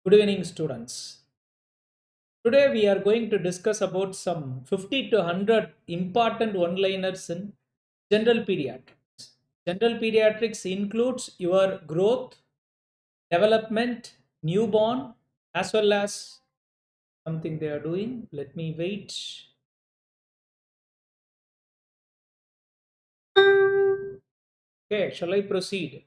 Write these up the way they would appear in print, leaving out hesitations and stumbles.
Good evening, students. Today we are going to discuss about some 50 to 100 important one-liners in general pediatrics. General pediatrics includes your growth, development, newborn, as well as something they are doing. Let me wait. Okay, shall I proceed?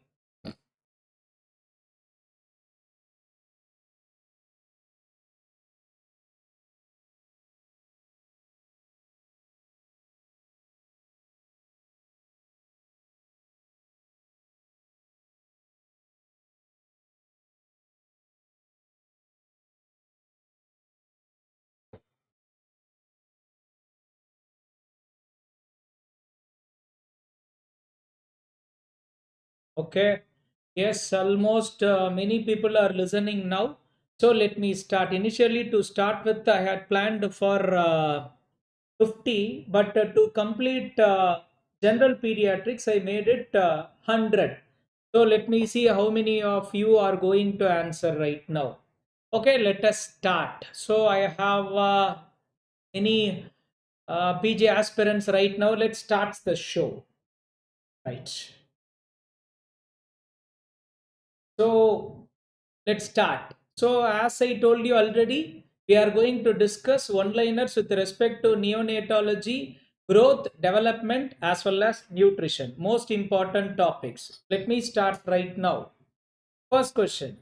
Okay. Yes, almost many people are listening now. So let me start. Initially, to start with, I had planned for 50, but to complete general pediatrics, I made it 100. So let me see how many of you are going to answer right now. Okay, let us start. So I have any PG aspirants right now. Let's start the show. Right. So let's start. So as I told you already, we are going to discuss one-liners with respect to neonatology, growth, development, as well as nutrition. Most important topics. Let me start right now. First question.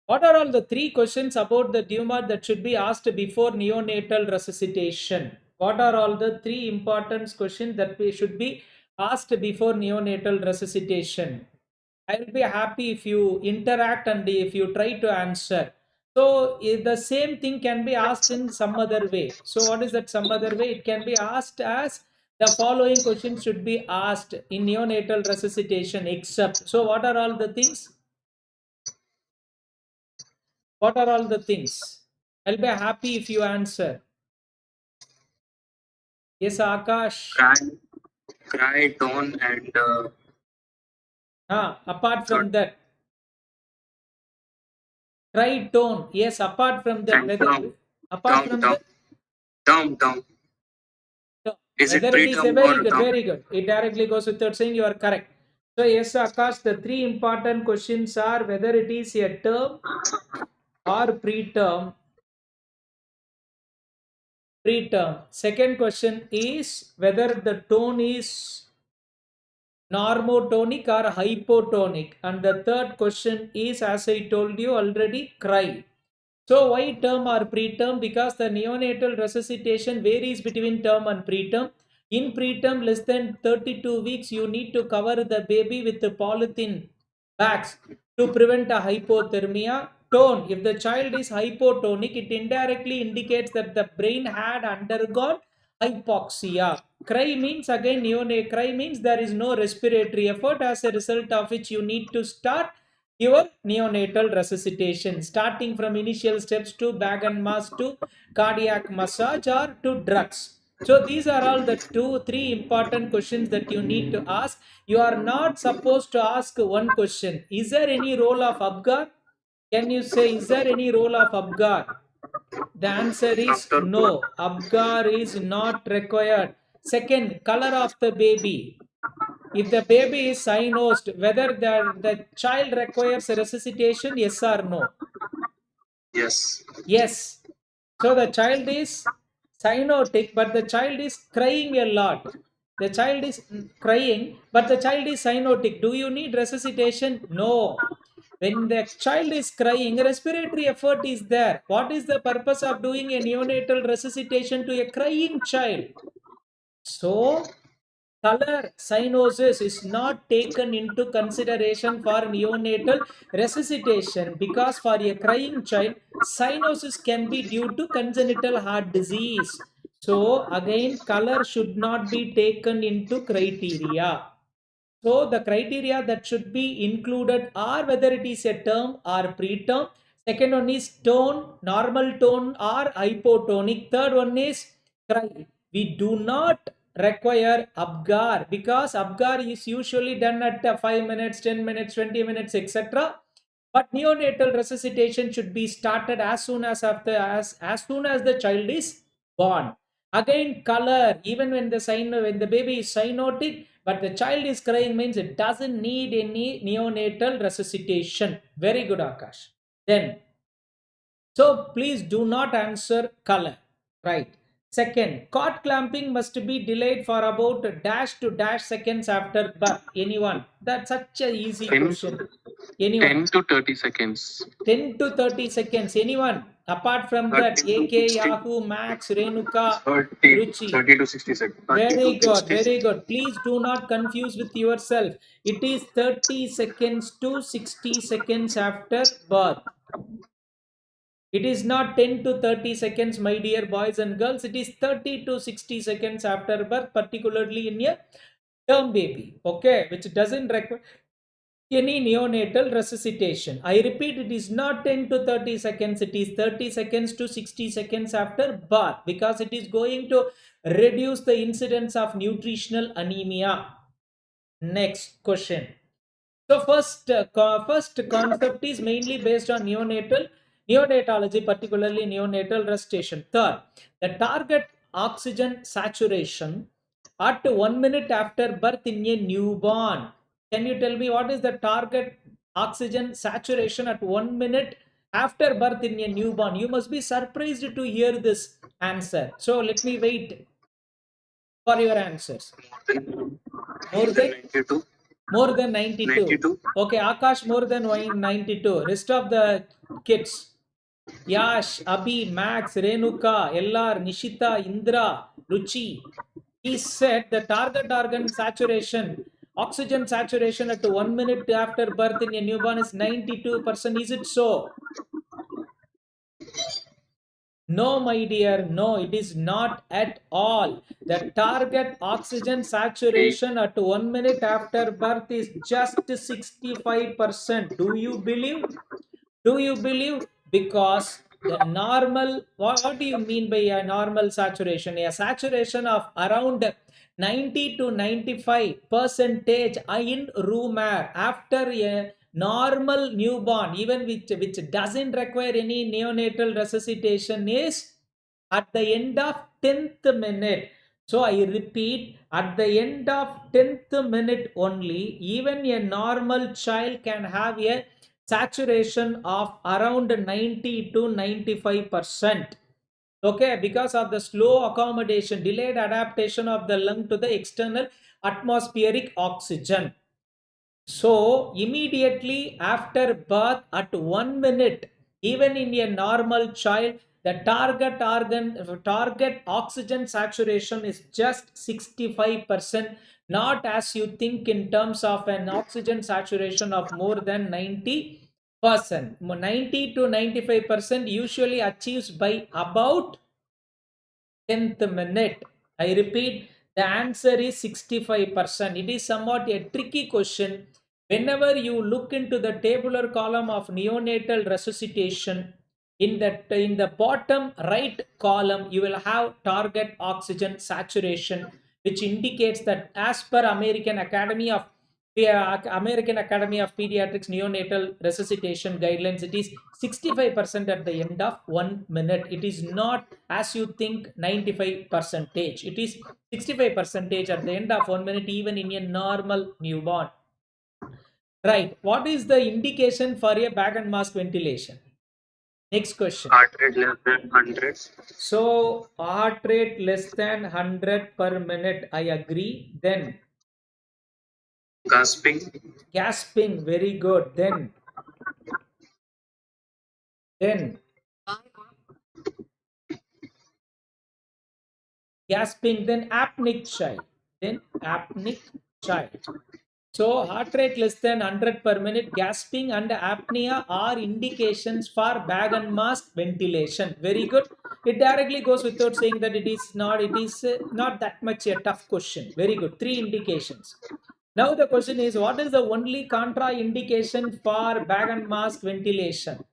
What are all the three questions about the tumor that should be asked before neonatal resuscitation? What are all the three important questions that we should be asked before neonatal resuscitation? I will be happy if you interact and if you try to answer. So the same thing can be asked in some other way. So what is that some other way? It can be asked as the following questions should be asked in neonatal resuscitation except. So what are all the things? What are all the things? I'll be happy if you answer. Yes, Akash. Cry, tone, and Apart from third, that, cry tone. Yes, apart from that, and whether apart from that, term. no, Is it whether it is a preterm or very good, term? very good. It directly goes without saying you are correct. So yes, Akash, the three important questions are whether it is a term or preterm. Preterm. Second question is whether the tone is normotonic or hypotonic. And the third question is, as I told you already, cry. So why term or preterm? Because the neonatal resuscitation varies between term and preterm. In preterm, less than 32 weeks, you need to cover the baby with the polythene bags to prevent a hypothermia. Tone, if the child is hypotonic, it indirectly indicates that the brain had undergone hypoxia. Cry means again neonate. Cry means there is no respiratory effort, as a result of which you need to start your neonatal resuscitation, starting from initial steps to bag and mask to cardiac massage or to drugs. So these are all the three important questions that you need to ask. You are not supposed to ask one question. Is there any role of Abgar? Can you say, is there any role of Abgar? The answer is Doctor, no. Abgar is not required. Second, color of the baby. If the baby is cyanosed, whether the child requires resuscitation, yes or no? yes. Yes. So the child is cyanotic, but the child is crying a lot. The child is crying, but the child is cyanotic. Do you need resuscitation? No. When the child is crying, respiratory effort is there. What is the purpose of doing a neonatal resuscitation to a crying child? So, color cyanosis is not taken into consideration for neonatal resuscitation because for a crying child, cyanosis can be due to congenital heart disease. So, again, color should not be taken into criteria. So the criteria that should be included are whether it is a term or preterm. Second one is tone, normal tone or hypotonic. Third one is cry. We do not require Abgar because Abgar is usually done at 5 minutes, 10 minutes, 20 minutes, etc. But neonatal resuscitation should be started as soon as as soon as the child is born. Again, color, even when the baby is cyanotic, but the child is crying, means it doesn't need any neonatal resuscitation. Very good, Akash. Then, so please do not answer color. Right. Second, cord clamping must be delayed for about dash to dash seconds after birth. Anyone? That's such a easy 10, question. Anyone? 10 to 30 seconds. 10 to 30 seconds. Anyone? Apart from that, 30 to AK, 60. Yahoo, Max, Renuka, 30, Ruchi. 30 to 60 seconds. Very good, very good. Please do not confuse with yourself. It is 30 seconds to 60 seconds after birth. It is not 10 to 30 seconds, my dear boys and girls. It is 30 to 60 seconds after birth, particularly in a term baby, okay, which doesn't require any neonatal resuscitation. I repeat, it is not 10 to 30 seconds, it is 30 seconds to 60 seconds after birth, because it is going to reduce the incidence of nutritional anemia. Next question. So first concept is mainly based on neonatology, particularly neonatal resuscitation. Third, the target oxygen saturation at 1 minute after birth in a newborn. Can you tell me what is the target oxygen saturation at 1 minute after birth in a newborn? You must be surprised to hear this answer. So let me wait for your answers. More than 92. more than 92. 92. Okay, Akash more than 92. Rest of the kids. Yash, Abhi, Max, Renuka, LR, Nishita, Indra, Ruchi. He said the target organ saturation, oxygen saturation at 1 minute after birth in a newborn is 92%. Is it so? No, my dear, no, it is not at all. The target oxygen saturation at 1 minute after birth is just 65%. Do you believe? Do you believe? Because the normal, what do you mean by a normal saturation? A saturation of around 90 to 95 percentage in room air after a normal newborn, even which doesn't require any neonatal resuscitation, is at the end of 10th minute. So I repeat, at the end of 10th minute only, even a normal child can have a saturation of around 90 to 95%. Okay, because of the slow accommodation, delayed adaptation of the lung to the external atmospheric oxygen. So immediately after birth at 1 minute, even in a normal child, the target oxygen saturation is just 65%, not as you think in terms of an oxygen saturation of more than 90%. 90 to 95% usually achieves by about 10th minute. I repeat, the answer is 65%. It is somewhat a tricky question. Whenever you look into the tabular column of neonatal resuscitation, in the bottom right column, you will have target oxygen saturation, which indicates that as per American Academy of Pediatrics neonatal resuscitation guidelines, it is 65% at the end of 1 minute. It is not as you think 95 percentage. It is 65 percentage at the end of 1 minute, even in a normal newborn. Right. What is the indication for a bag and mask ventilation? Next question. Heart rate less than 100. So heart rate less than 100 per minute. I agree. Then Gasping. gasping. Very good. Then gasping. Then apneic child. Then apneic child. So heart rate less than 100 per minute, gasping and apnea are indications for bag and mask ventilation. Very good. It directly goes without saying that it is not that much a tough question. Very good. 3 indications. Now the question is, what is the only contraindication for bag and mask ventilation?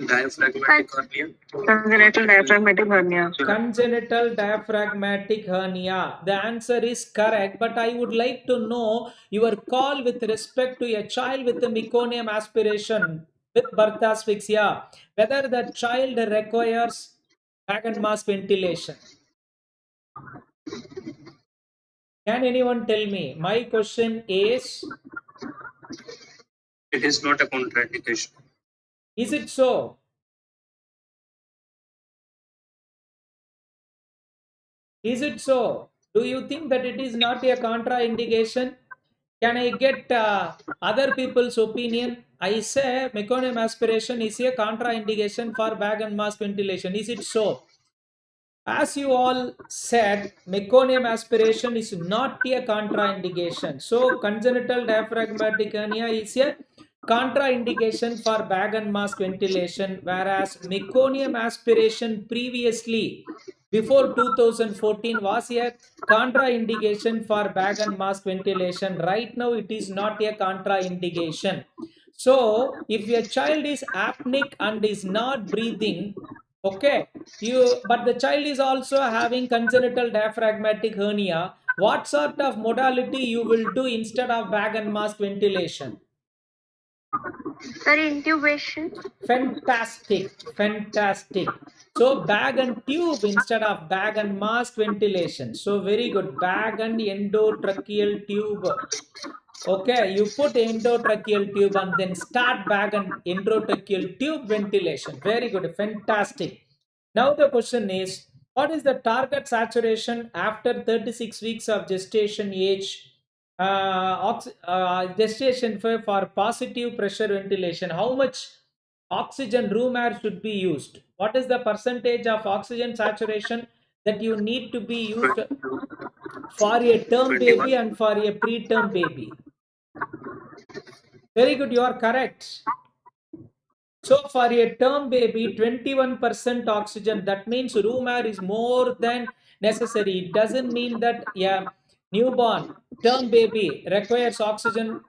Diaphragmatic hernia. Congenital diaphragmatic hernia. Congenital diaphragmatic hernia. The answer is correct, but I would like to know your call with respect to a child with a meconium aspiration with birth asphyxia, whether the child requires bag and mask ventilation. Can anyone tell me? My question is It is not a contraindication. it so? Is it so? Do you think that it is not a contraindication? Can I get other people's opinion? I say meconium aspiration is a contraindication for bag and mask ventilation. Is it so? As you all said, meconium aspiration is not a contraindication. So congenital diaphragmatic hernia is a contraindication for bag and mask ventilation, whereas meconium aspiration previously, before 2014, was a contraindication for bag and mask ventilation. Right now, it is not a contraindication. So, if your child is apneic and is not breathing, okay, but the child is also having congenital diaphragmatic hernia, what sort of modality you will do instead of bag and mask ventilation? Sorry, intubation. Fantastic. So bag and tube instead of bag and mask ventilation. So very good. Bag and endotracheal tube. Okay, you put endotracheal tube and then start bag and endotracheal tube ventilation. Very good. Fantastic. Now the question is, what is the target saturation after 36 weeks of gestation age? Gestation for positive pressure ventilation. How much oxygen room air should be used? What is the percentage of oxygen saturation that you need to be used for a term baby and for a preterm baby? Very good, you are correct. So for a term baby, 21% oxygen, that means room air is more than necessary. It doesn't mean that a newborn term baby requires oxygen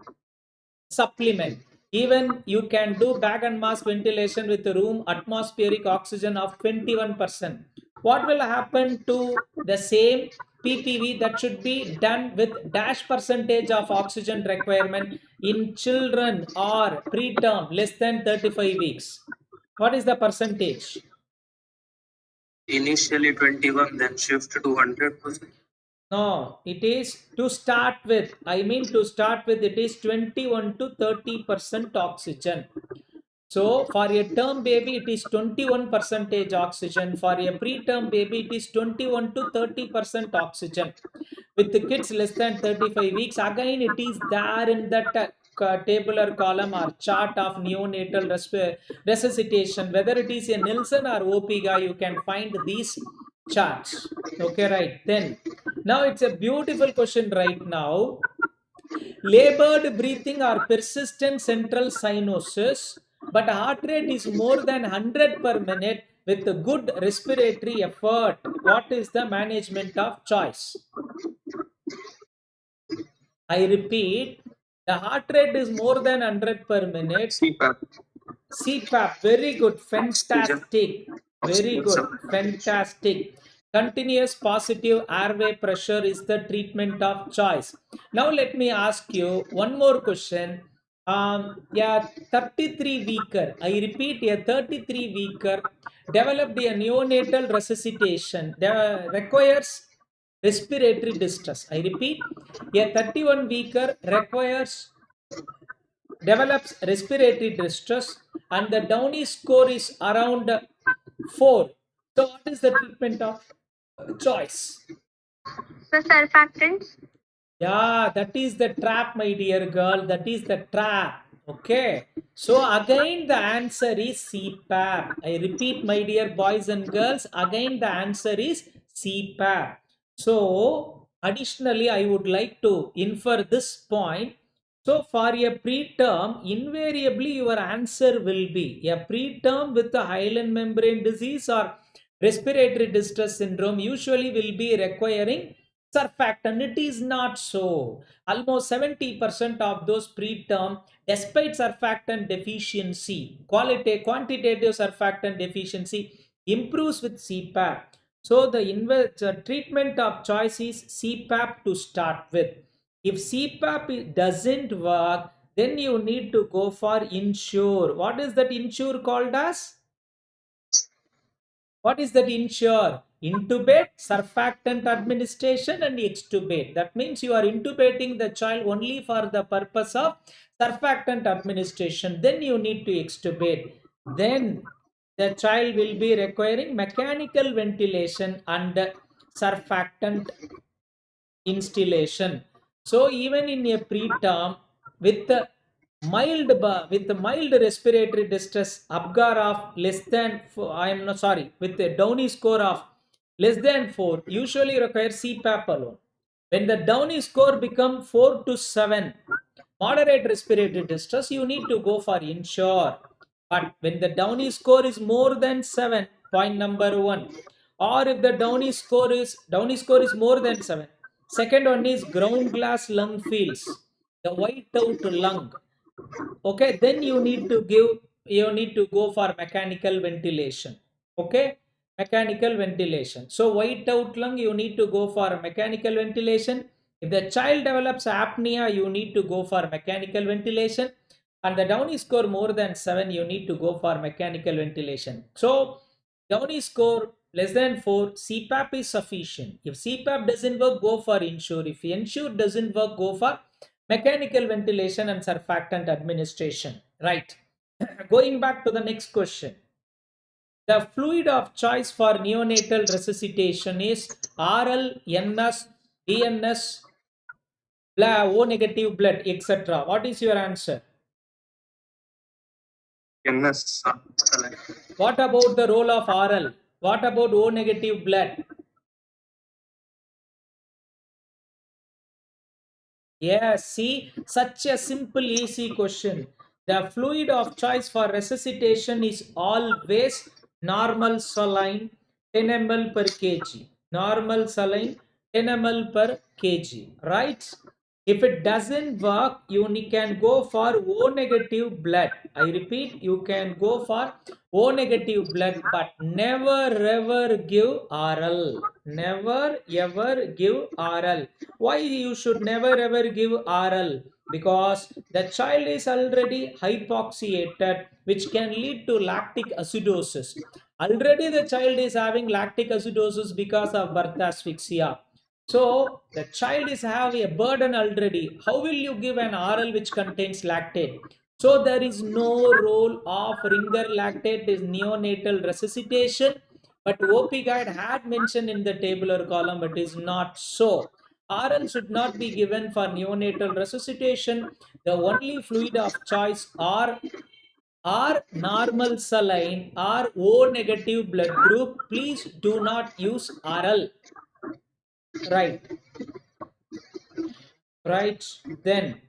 supplement. Even you can do bag and mask ventilation with room atmospheric oxygen of 21%. What will happen to the same PPV that should be done with dash percentage of oxygen requirement in children or preterm less than 35 weeks? What is the percentage? Initially 21, then shift to 100%. No, it is to start with. I mean to start with, it is 21 to 30% oxygen. So for a term baby, it is 21 percentage oxygen. For a preterm baby, it is 21 to 30% oxygen. With the kids less than 35 weeks, again it is there in that tabular column or chart of neonatal resuscitation. Whether it is a Nielsen or OPGA, you can find these charts. Okay, right. Then, now it's a beautiful question right now. Labored breathing or persistent central cyanosis, but heart rate is more than 100 per minute with a good respiratory effort. What is the management of choice? I repeat, the heart rate is more than 100 per minute. CPAP. CPAP, very good, fantastic, very good, fantastic. Continuous positive airway pressure is the treatment of choice. Now let me ask you one more question. Yeah, 33 weeker, I repeat, a 33 weeker developed a neonatal resuscitation requires respiratory distress. I repeat, a 31 weeker develops respiratory distress and the Downey score is around 4. So what is the treatment of choice? So surfactants. Yeah, that is the trap, my dear girl. That is the trap. Okay. So again the answer is CPAP. I repeat, my dear boys and girls, again the answer is CPAP. So additionally, I would like to infer this point. So for a preterm, invariably your answer will be a preterm with a hyaline membrane disease or respiratory distress syndrome usually will be requiring surfactant. It is not so. Almost 70% of those preterm, despite surfactant deficiency, quantitative surfactant deficiency improves with CPAP. So the treatment of choice is CPAP to start with. If CPAP doesn't work, then you need to go for insure. What is that insure called as? What is that insure? Intubate, surfactant administration, and extubate. That means you are intubating the child only for the purpose of surfactant administration. Then you need to extubate. Then the child will be requiring mechanical ventilation and surfactant instillation. So even in a preterm with with the mild respiratory distress Apgar of less than I am not sorry with the Downey score of less than 4 usually require CPAP alone. When the Downey score become 4 to 7 moderate respiratory distress, you need to go for insure. But when the Downey score is more than 7, point number 1, or if the Downey score is more than 7, second one is ground glass lung fields, the white out lung. Okay, then you need to go for mechanical ventilation. Okay, mechanical ventilation. So white out lung, you need to go for mechanical ventilation. If the child develops apnea, you need to go for mechanical ventilation. And the Downey score more than 7, you need to go for mechanical ventilation. So Downey score less than 4, CPAP is sufficient. If CPAP doesn't work, go for insure. If insure doesn't work, go for mechanical ventilation and surfactant administration. Right. Going back to the next question. The fluid of choice for neonatal resuscitation is RL, NS, DNS, O negative blood, etc. What is your answer? NS. What about the role of RL? What about O negative blood? Yes, see, such a simple, easy question. The fluid of choice for resuscitation is always normal saline 10 ml per kg. Normal saline 10 ml per kg, right? If it doesn't work, you can go for O negative blood. I repeat, you can go for O negative blood, but never ever give RL. Never ever give RL. Why you should never ever give RL? Because the child is already hypoxiated, which can lead to lactic acidosis. Already the child is having lactic acidosis because of birth asphyxia. So the child is having a burden already. How will you give an RL which contains lactate? So there is no role of ringer lactate is neonatal resuscitation. But OP guide had mentioned in the tabular column, but is not so. RL should not be given for neonatal resuscitation. The only fluid of choice are normal saline or O negative blood group. Please do not use RL. Right. Right. Then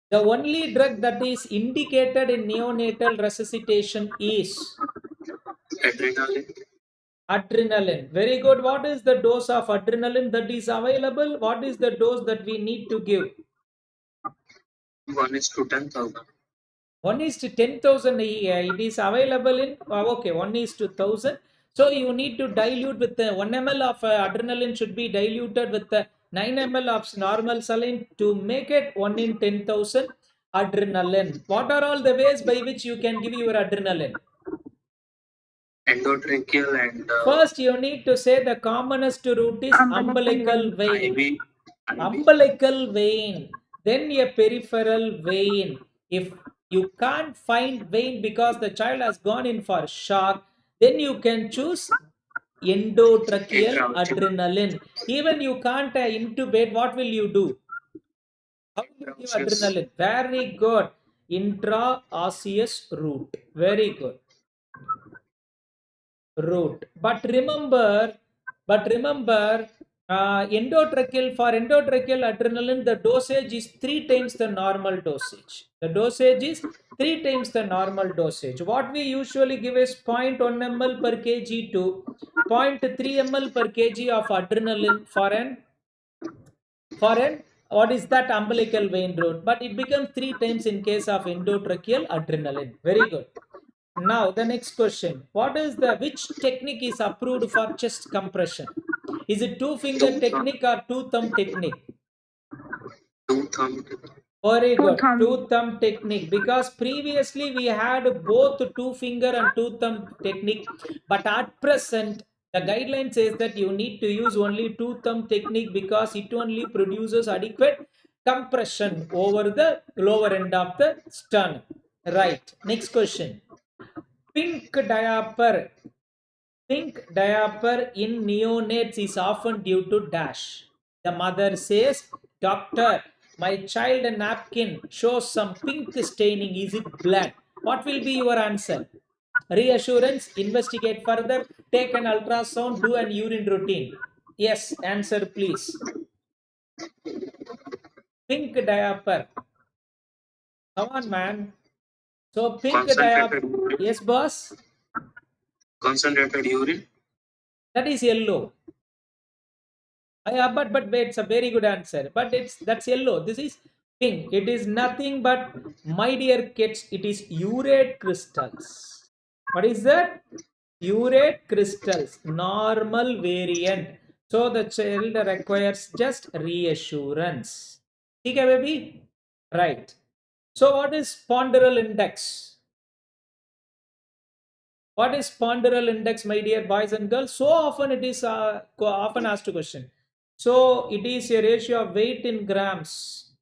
the only drug that is indicated in neonatal resuscitation is Adrenaline. adrenaline. Very good. What is the dose of adrenaline that is available? What is the dose that we need to give? 1 is to 10,000. 1 is to 10,000. It is available in okay, 1 is to 1,000. So you need to dilute with the 1 ml of adrenaline should be diluted with the 9 ml of normal saline to make it 1 in 10,000 adrenaline. What are all the ways by which you can give your adrenaline? Endotracheal and First, you need to say the commonest route is umbilical vein. IV. Umbilical vein, then a peripheral vein. If you can't find vein because the child has gone in for shock, then you can choose endotracheal adrenaline. Even you can't intubate, what will you do? How will you give adrenaline? Very good. Intraosseous route. Very good. Route. But remember, endotracheal for endotracheal adrenaline, the dosage is 3 times the normal dosage. The dosage is 3 times the normal dosage. What we usually give is 0.1 ml per kg to 0.3 ml per kg of adrenaline for an for an what is that umbilical vein route, but it becomes 3 times in case of endotracheal adrenaline. Very good. Now the next question, what is the which technique is approved for chest compression? Is it two finger technique or two thumb technique? Two thumb. Very Two good. thumb. Two thumb technique, because previously we had both two finger and two thumb technique, but at present the guideline says that you need to use only two thumb technique because it only produces adequate compression over the lower end of the sternum. Right. Next question. Pink diaper. Pink diaper in neonates is often due to dash. The mother says, Doctor, my child napkin shows some pink staining. Is it blood? What will be your answer? Reassurance, investigate further, take an ultrasound, do an urine routine. Yes, answer please. Pink diaper. Come on, man. So pink diaper. Concentrated urine. Yes, boss. Concentrated urine. That is yellow. But wait, it's a very good answer. But that's yellow. This is pink. It is nothing but, my dear kids, it is urate crystals. What is that? Urate crystals, normal variant. So the child requires just reassurance. Okay, baby? Right. So what is ponderal index? What is ponderal index, my dear boys and girls? So often it is often asked a question. So it is a ratio of weight in grams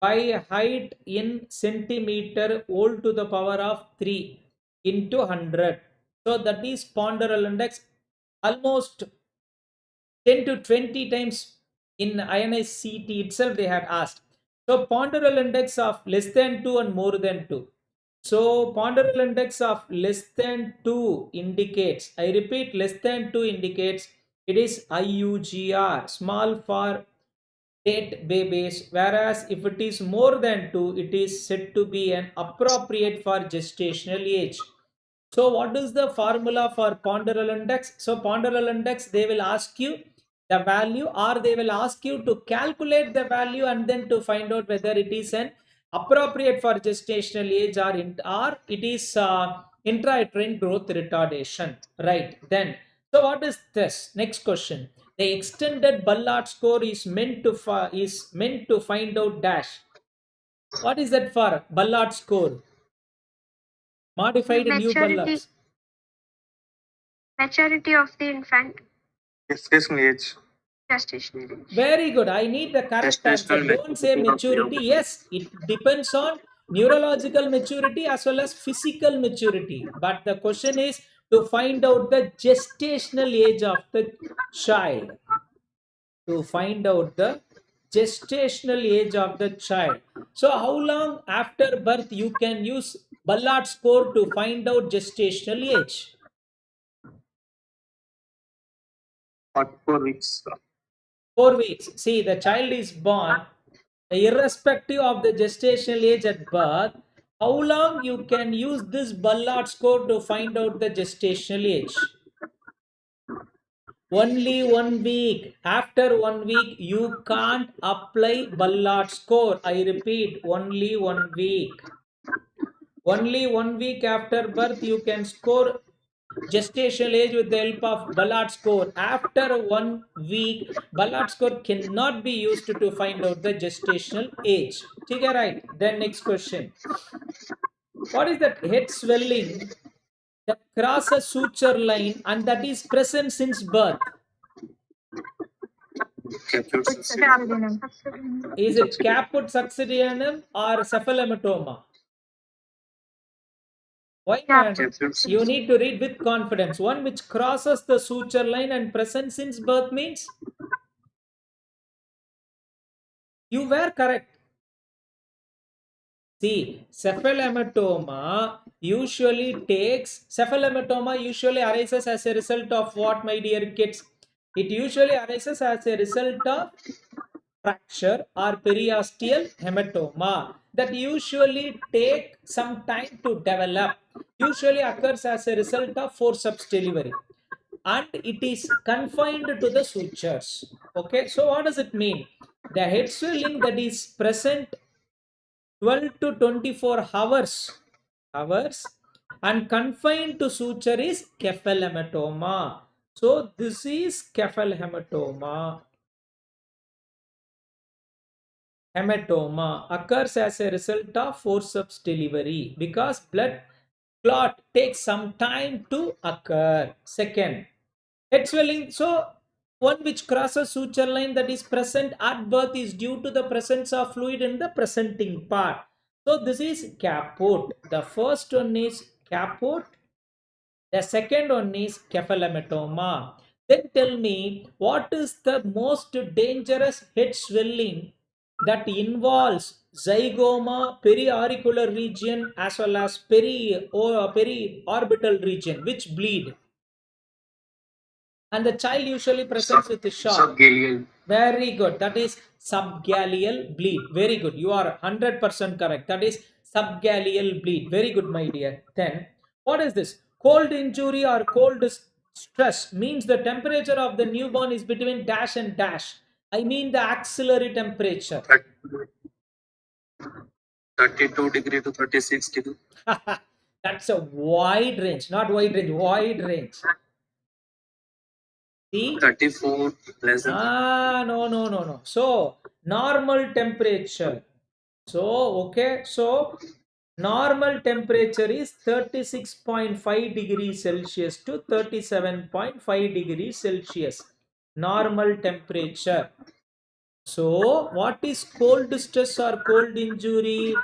by height in centimeter whole to the power of 3 into 100. So that is ponderal index, almost 10 to 20 times in INICT itself they had asked. So ponderal index of less than 2 and more than 2. So ponderal index of less than 2 indicates, I repeat, less than 2 indicates it is IUGR, small for date babies, whereas if it is more than 2, it is said to be an appropriate for gestational age. So what is the formula for ponderal index? So ponderal index, they will ask you the value, or they will ask you to calculate the value and then to find out whether it is an appropriate for gestational age or it is intrauterine growth retardation. Right. Then, so what is this? Next question. The extended Ballard score is meant to find out dash. What is that for? Ballard score. Modified new Ballards. Maturity of the infant. Gestational age. Gestational age. Very good. I need the correct answer. Don't say maturity. Yes, it depends on neurological maturity as well as physical maturity. But the question is to find out the gestational age of the child. To find out the gestational age of the child. So how long after birth you can use Ballard score to find out gestational age? 4 weeks. 4 weeks. See, the child is born, irrespective of the gestational age at birth. How long you can use this Ballard score to find out the gestational age? Only 1 week. After 1 week, you can't apply Ballard score. I repeat, only 1 week. Only 1 week after birth, you can score gestational age with the help of Ballard score. After 1 week, Ballard score cannot be used to find out the gestational age. Okay, right. Then next question. What is that head swelling that crosses suture line and that is present since birth? Caput Subsidiary. Is it caput succedaneum or cephalometoma? Why, man? You need to read with confidence. One which crosses the suture line and present since birth means you were correct. See, cephalometoma usually arises as a result of what, my dear kids? It usually arises as a result of fracture or periosteal hematoma that usually take some time to develop. Usually occurs as a result of forceps delivery. and it is confined to the sutures. Okay, so what does it mean? The head swelling that is present 12 to 24 hours and confined to suture is cephalhematoma. So this is cephalhematoma. Hematoma occurs as a result of forceps delivery because blood clot takes some time to occur. Second, head swelling. So one which crosses suture line that is present at birth is due to the presence of fluid in the presenting part. So this is caput. The first one is caput. The second one is cephalhematoma. Then tell me, what is the most dangerous head swelling that involves zygoma, periauricular region as well as periorbital region, which bleed? And the child usually presents with a shock. Subgaleal. Very good. That is subgaleal bleed. Very good. You are 100% correct. That is subgaleal bleed. Very good, my dear. Then, what is this? Cold injury or cold stress means the temperature of the newborn is between dash and dash. I mean the axillary temperature. 32 degree to 36 degree. That's a wide range. Not wide range, wide range. See? 34 less than No. So, normal temperature. So, okay. So, normal temperature is 36.5 degrees Celsius to 37.5 degrees Celsius. Normal temperature. So, what is cold stress or cold injury?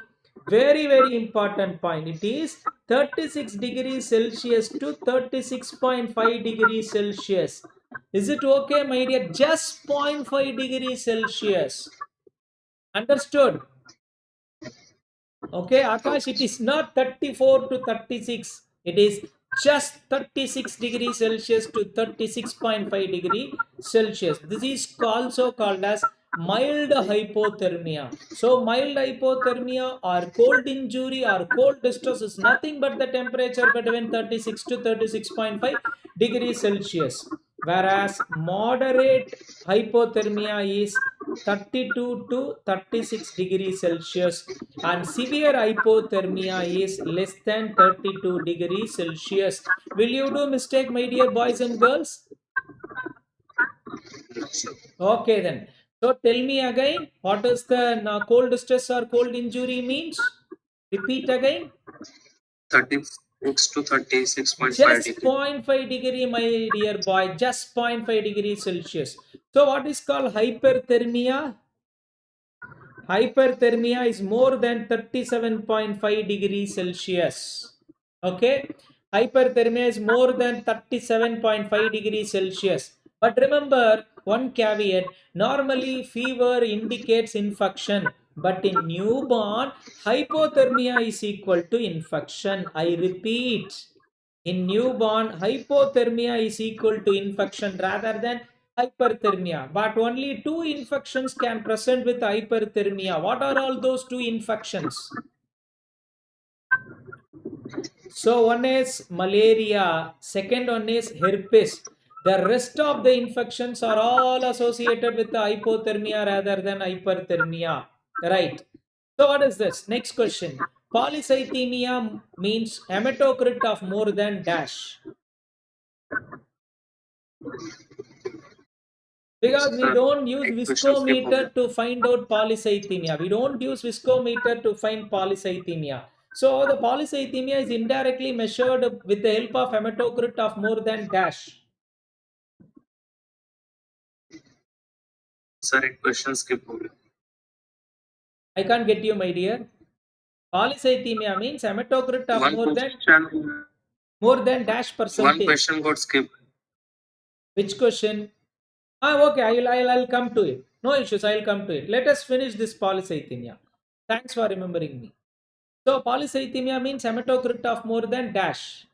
Very, very important point. It is 36 degrees Celsius to 36.5 degrees Celsius. Is it okay, my dear? Just 0.5 degrees Celsius. Understood? Okay, Akash, it is not 34 to 36. It is just 36 degrees Celsius to 36.5 degree Celsius. This is also called as mild hypothermia. So mild hypothermia or cold injury or cold distress is nothing but the temperature between 36 to 36.5 degrees Celsius. Whereas moderate hypothermia is 32 to 36 degrees Celsius and severe hypothermia is less than 32 degrees Celsius. Will you do mistake, my dear boys and girls? Okay then. So tell me again, what is the cold stress or cold injury means? Repeat again. 36 to 36.5 Just degree. 0.5 degree, my dear boy. Just 0.5 degrees Celsius. So what is called hyperthermia? Hyperthermia is more than 37.5 degrees Celsius. Okay, hyperthermia is more than 37.5 degrees Celsius. But remember one caveat, normally fever indicates infection, but in newborn, hypothermia is equal to infection. I repeat, in newborn, hypothermia is equal to infection rather than hyperthermia. But only two infections can present with hyperthermia. What are all those two infections? So one is malaria, second one is herpes. The rest of the infections are all associated with the hypothermia rather than hyperthermia. Right. So what is this? Next question. Polycythemia means hematocrit of more than dash. Because we don't use viscometer to find out polycythemia. We don't use viscometer to find polycythemia. So the polycythemia is indirectly measured with the help of hematocrit of more than dash. Sir, question skip हो गया. I can't get you, my dear. Polycythemia means hematocrit of more than dash percentage. One question got skipped. Which question? Okay, I'll come to it. No issues, I'll come to it. Let us finish this polycythemia. Thanks for remembering me. So polycythemia means hematocrit of more than dash.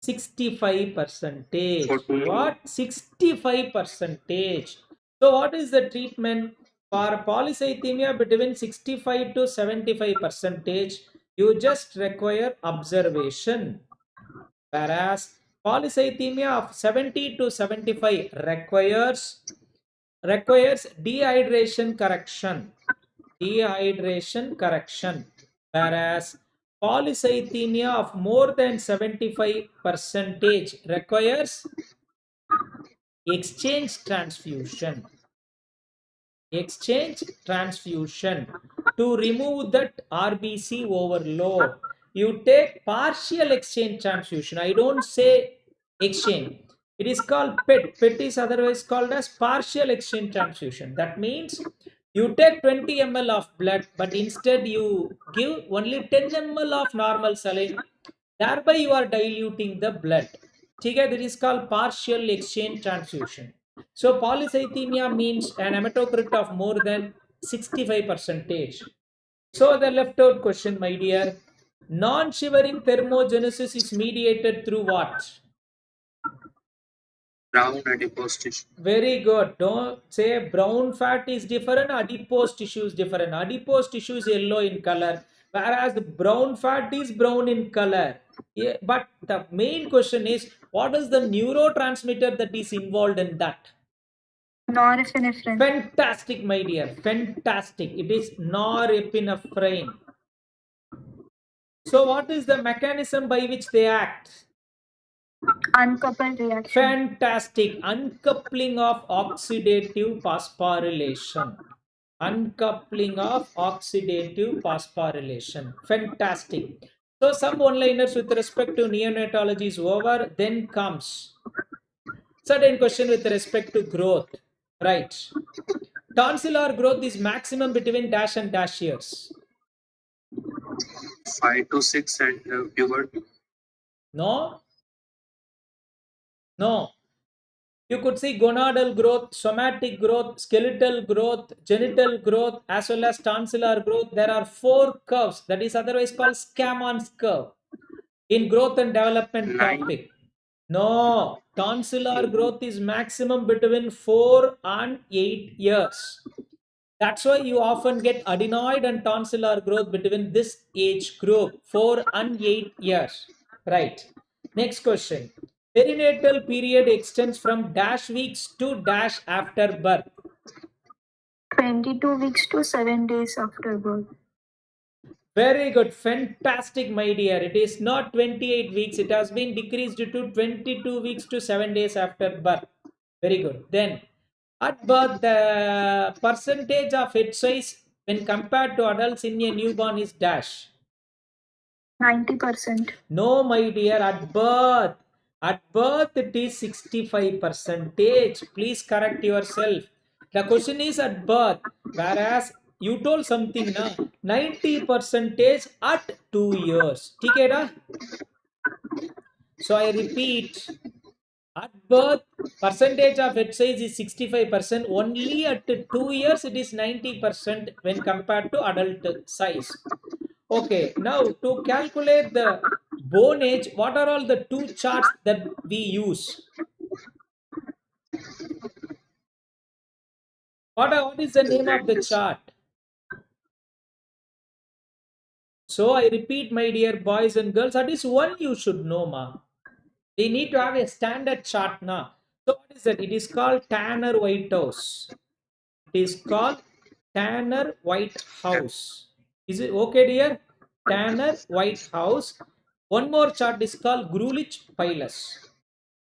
65 percentage. What? 65 percentage. So what is the treatment for polycythemia between 65 to 75 percentage? You just require observation. Whereas polycythemia of 70 to 75 requires dehydration correction. Whereas polycythemia of more than 75% requires exchange transfusion to remove that RBC overload. You take partial exchange transfusion. I don't say exchange. It is called PET. PET is otherwise called as partial exchange transfusion. That means you take 20 ml of blood, but instead you give only 10 ml of normal saline. Thereby you are diluting the blood. That is called partial exchange transfusion. So polycythemia means an hematocrit of more than 65%. So the left out question, my dear, non-shivering thermogenesis is mediated through what? Brown adipose tissue. Very good. Don't say brown fat is different, adipose tissue is different. Adipose tissue is yellow in color, whereas the brown fat is brown in color. Yeah, but the main question is, what is the neurotransmitter that is involved in that? Norepinephrine. Fantastic, my dear. Fantastic. It is norepinephrine. So what is the mechanism by which they act? Uncoupled reaction. Fantastic. Uncoupling of oxidative phosphorylation. Fantastic. So some one-liners with respect to neonatology is over. Then comes certain question with respect to growth. Right. Tonsillar growth is maximum between dash and dash years. 5 to 6 and puberty. No. You could see gonadal growth, somatic growth, skeletal growth, genital growth, as well as tonsillar growth. There are 4 curves that is otherwise called Scamon's curve in growth and development 9. topic. No, tonsillar growth is maximum between 4 and 8 years. That's why you often get adenoid and tonsillar growth between this age group, 4 and 8 years. Right. Next question. Perinatal period extends from dash weeks to dash after birth. 22 weeks to 7 days after birth. Very good. Fantastic, my dear. It is not 28 weeks. It has been decreased to 22 weeks to 7 days after birth. Very good. Then, at birth, the percentage of head size when compared to adults in a newborn is dash. 90%. No, my dear. At birth it is 65%. Please correct yourself. The question is at birth, whereas you told something na 90% at 2 years. Okay, da? So I repeat, at birth percentage of head size is 65%. Only at 2 years it is 90% when compared to adult size. Okay, now to calculate the bone age, what are all the 2 charts that we use? What is the name of the chart? So I repeat, my dear boys and girls, that is one you should know, ma. They need to have a standard chart now. So what is that? It is called Tanner Whitehouse. It is called Tanner Whitehouse. Is it okay, dear? Tanner Whitehouse. One more chart is called Grulich-Piles.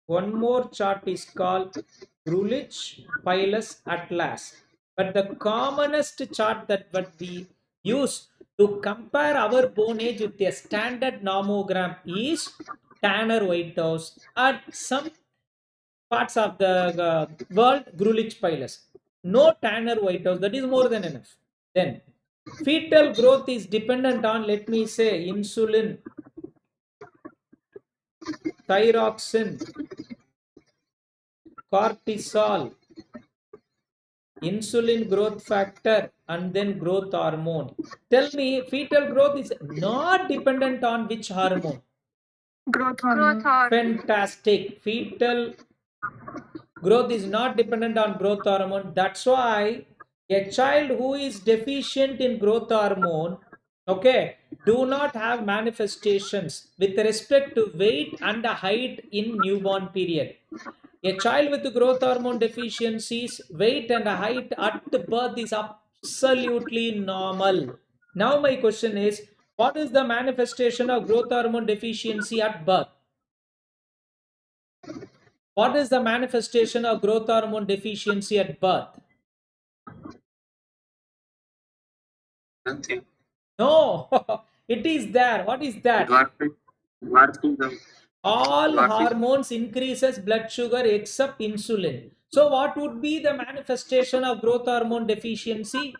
One more chart is called Grulich-Piles Atlas. But the commonest chart that we use to compare our bone age with a standard nomogram is Tanner Whitehouse and some parts of the world Grulich-Piles. No Tanner Whitehouse, that is more than enough. Then fetal growth is dependent on, let me say, insulin, thyroxine, cortisol, insulin growth factor, and then growth hormone. Tell me, fetal growth is not dependent on which hormone? Growth hormone. Fantastic. Fetal growth is not dependent on growth hormone. That's why a child who is deficient in growth hormone, okay, do not have manifestations with respect to weight and height in newborn period. A child with growth hormone deficiencies, weight and height at birth is absolutely normal. Now my question is, what is the manifestation of growth hormone deficiency at birth? What is the manifestation of growth hormone deficiency at birth? Nothing. No, it is there. What is that? Dwarfism. All Dwarfism. hormones increases blood sugar except insulin. So what would be the manifestation of growth hormone deficiency?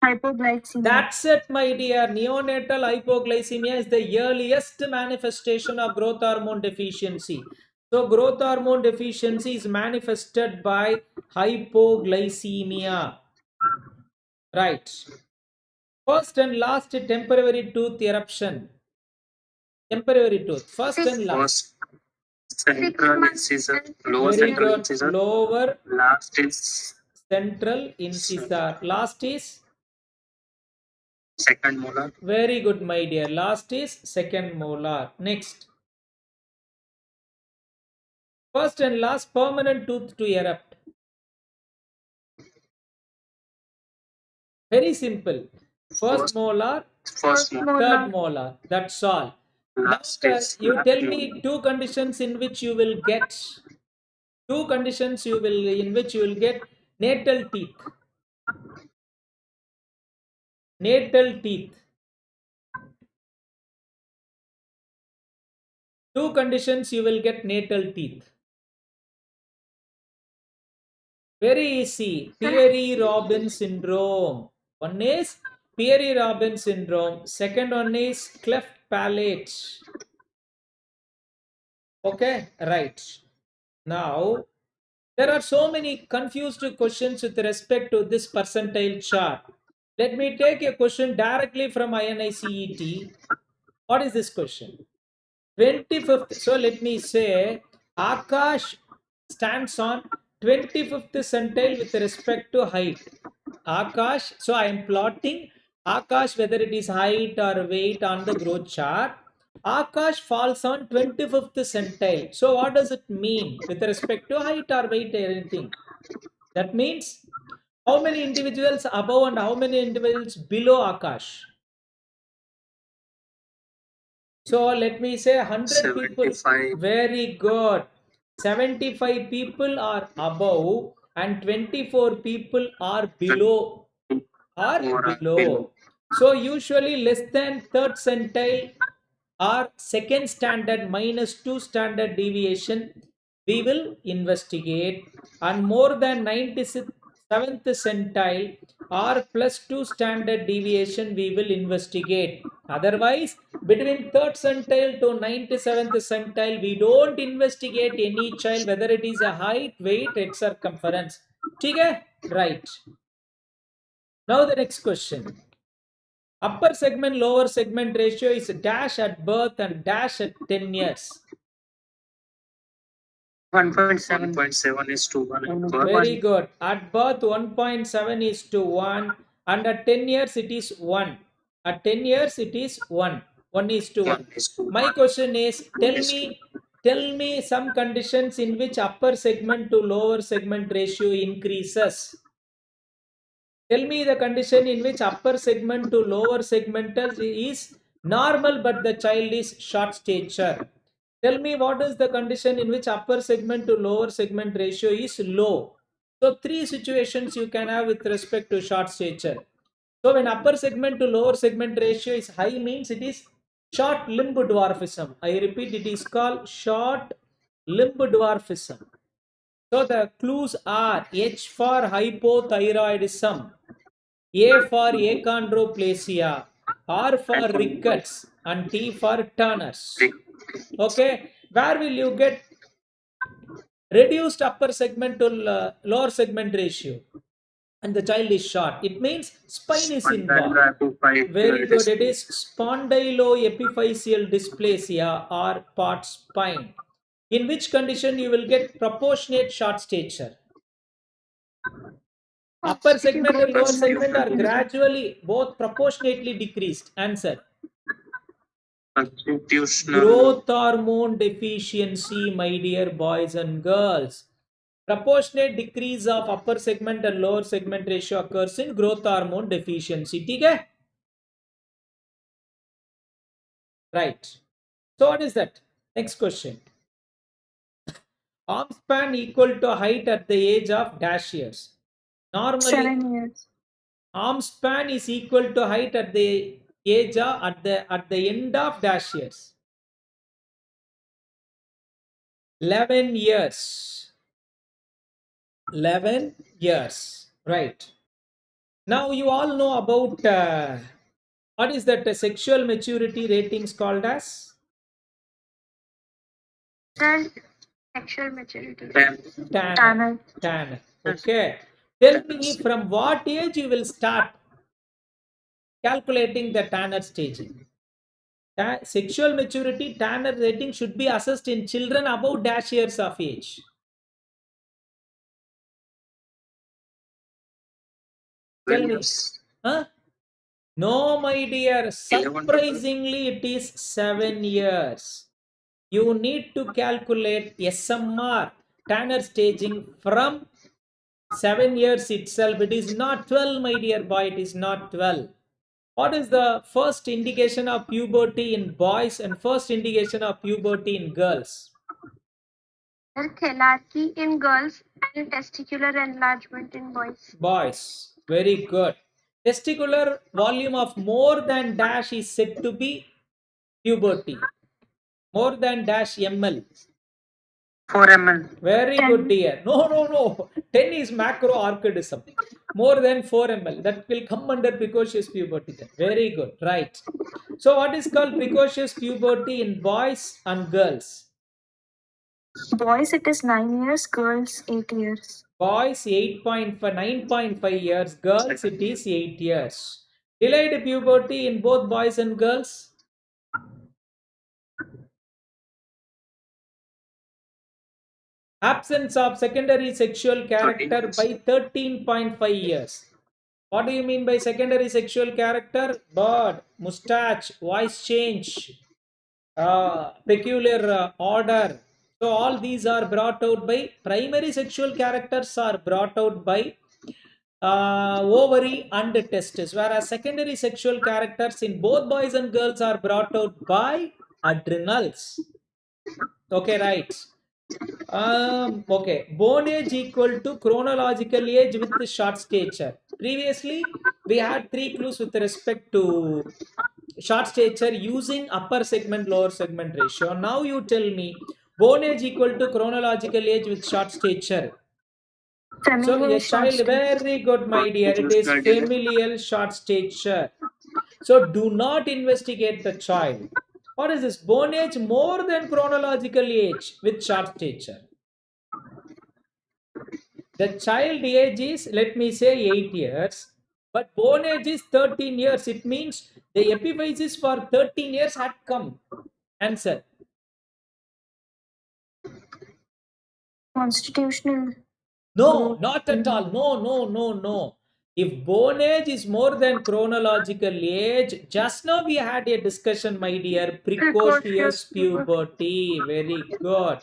Hypoglycemia. That's it, my dear. Neonatal hypoglycemia is the earliest manifestation of growth hormone deficiency. So growth hormone deficiency is manifested by hypoglycemia. Right. First and last temporary tooth eruption. Temporary tooth. First and last. Central incisor. Lower Very central good. incisor. Lower Last is central incisor. Last is second molar. very good, my dear. Last is second molar. Next. First and last permanent tooth to erupt. Very simple. First molar, First molar. third molar. That's all. Last Now, is you last tell molar. me two conditions in which you will get natal teeth. Natal teeth. Two conditions you will get natal teeth. Very easy. Peary-Robin syndrome. One is Peary-Robin syndrome. Second one is cleft palate. Okay, right. Now, there are so many confused questions with respect to this percentile chart. Let me take a question directly from INICET. What is this question? 25th. So let me say Akash stands on 25th centile with respect to height. Akash, so I am plotting Akash whether it is height or weight on the growth chart. Akash falls on 25th centile. So what does it mean with respect to height or weight or anything? That means how many individuals above and how many individuals below Akash? So let me say 100 people. 75. Very good. 75 people are above and 24 people are below. So usually less than third centile or second standard minus 2 standard deviation we will investigate, and more than 97th centile or plus 2 standard deviation we will investigate. Otherwise, between third centile to 97th centile we don't investigate any child whether it is a height, weight, head circumference. Okay? Right. Now the next question. Upper segment, lower segment ratio is dash at birth and dash at 10 years. 1.7 is to 1. Very good. At birth 1.7 is to 1 and at 10 years it is 1. At 10 years it is 1. 1 is to 1. My question is, tell me some conditions in which upper segment to lower segment ratio increases. Tell me the condition in which upper segment to lower segment is normal but the child is short stature. Tell me what is the condition in which upper segment to lower segment ratio is low. So three situations you can have with respect to short stature. So when upper segment to lower segment ratio is high means it is short limb dwarfism. I repeat, it is called short limb dwarfism. So the clues are H for hypothyroidism, A for achondroplasia, R for rickets, and T for Turner's. Okay, where will you get reduced upper segment to lower segment ratio? And the child is short. It means spine is involved. Very good. It is spondyloepiphyseal dysplasia or part spine. In which condition you will get proportionate short stature? Upper segment and lower segment are gradually both proportionately decreased. Answer. Constitutional. Growth hormone deficiency, my dear boys and girls. Proportionate decrease of upper segment and lower segment ratio occurs in growth hormone deficiency. Okay? Right. So what is that? Next question. Arm span equal to height at the age of dash years. Normally, 7 years. arm span is equal to height at the age of at the end of dash years. 11 years. 11 years. Right. Now you all know about what is that sexual maturity ratings called as? Sir, sexual maturity. Tanner. Tanner. Okay. Tell me from what age you will start calculating the Tanner staging. Sexual maturity Tanner rating should be assessed in children above dash years of age. Tell me. Huh? No, my dear. Surprisingly, it is 7 years. You need to calculate SMR, Tanner staging, from 7 years itself. It is not 12, my dear boy. It is not 12. What is the first indication of puberty in boys and first indication of puberty in girls? Thelarchy in girls and testicular enlargement in boys. Boys. Very good. Testicular volume of more than dash is said to be puberty. More than dash ml. 4 ml. Very 10. good, dear. No. 10 is macroorchidism. More than 4 ml. That will come under precocious puberty. Then. Very good. Right. So, what is called precocious puberty in boys and girls? Boys, it is 9 years. Girls, 8 years. Boys 8.5, 9.5 years. Girls, it is 8 years. Delayed puberty in both boys and girls? Absence of secondary sexual character by 13.5 years. What do you mean by secondary sexual character? Bird, mustache, voice change, peculiar order. So all these are brought out by primary sexual characters are brought out by ovary and testes, whereas secondary sexual characters in both boys and girls are brought out by adrenals. Okay, right. Okay, bone age equal to chronological age with short stature. Previously, we had 3 clues with respect to short stature using upper segment, lower segment ratio. Now you tell me bone age equal to chronological age with short stature. So Familial a short child, stature. very good, my dear. It is familial short stature. So do not investigate the child. What is this? Bone age more than chronological age with short stature. The child age is, let me say, 8 years, but bone age is 13 years. It means the epiphysis for 13 years had come. Answer. Constitutional. No, not at all. No. If bone age is more than chronological age, just now we had a discussion, my dear. Precocious puberty. Very good.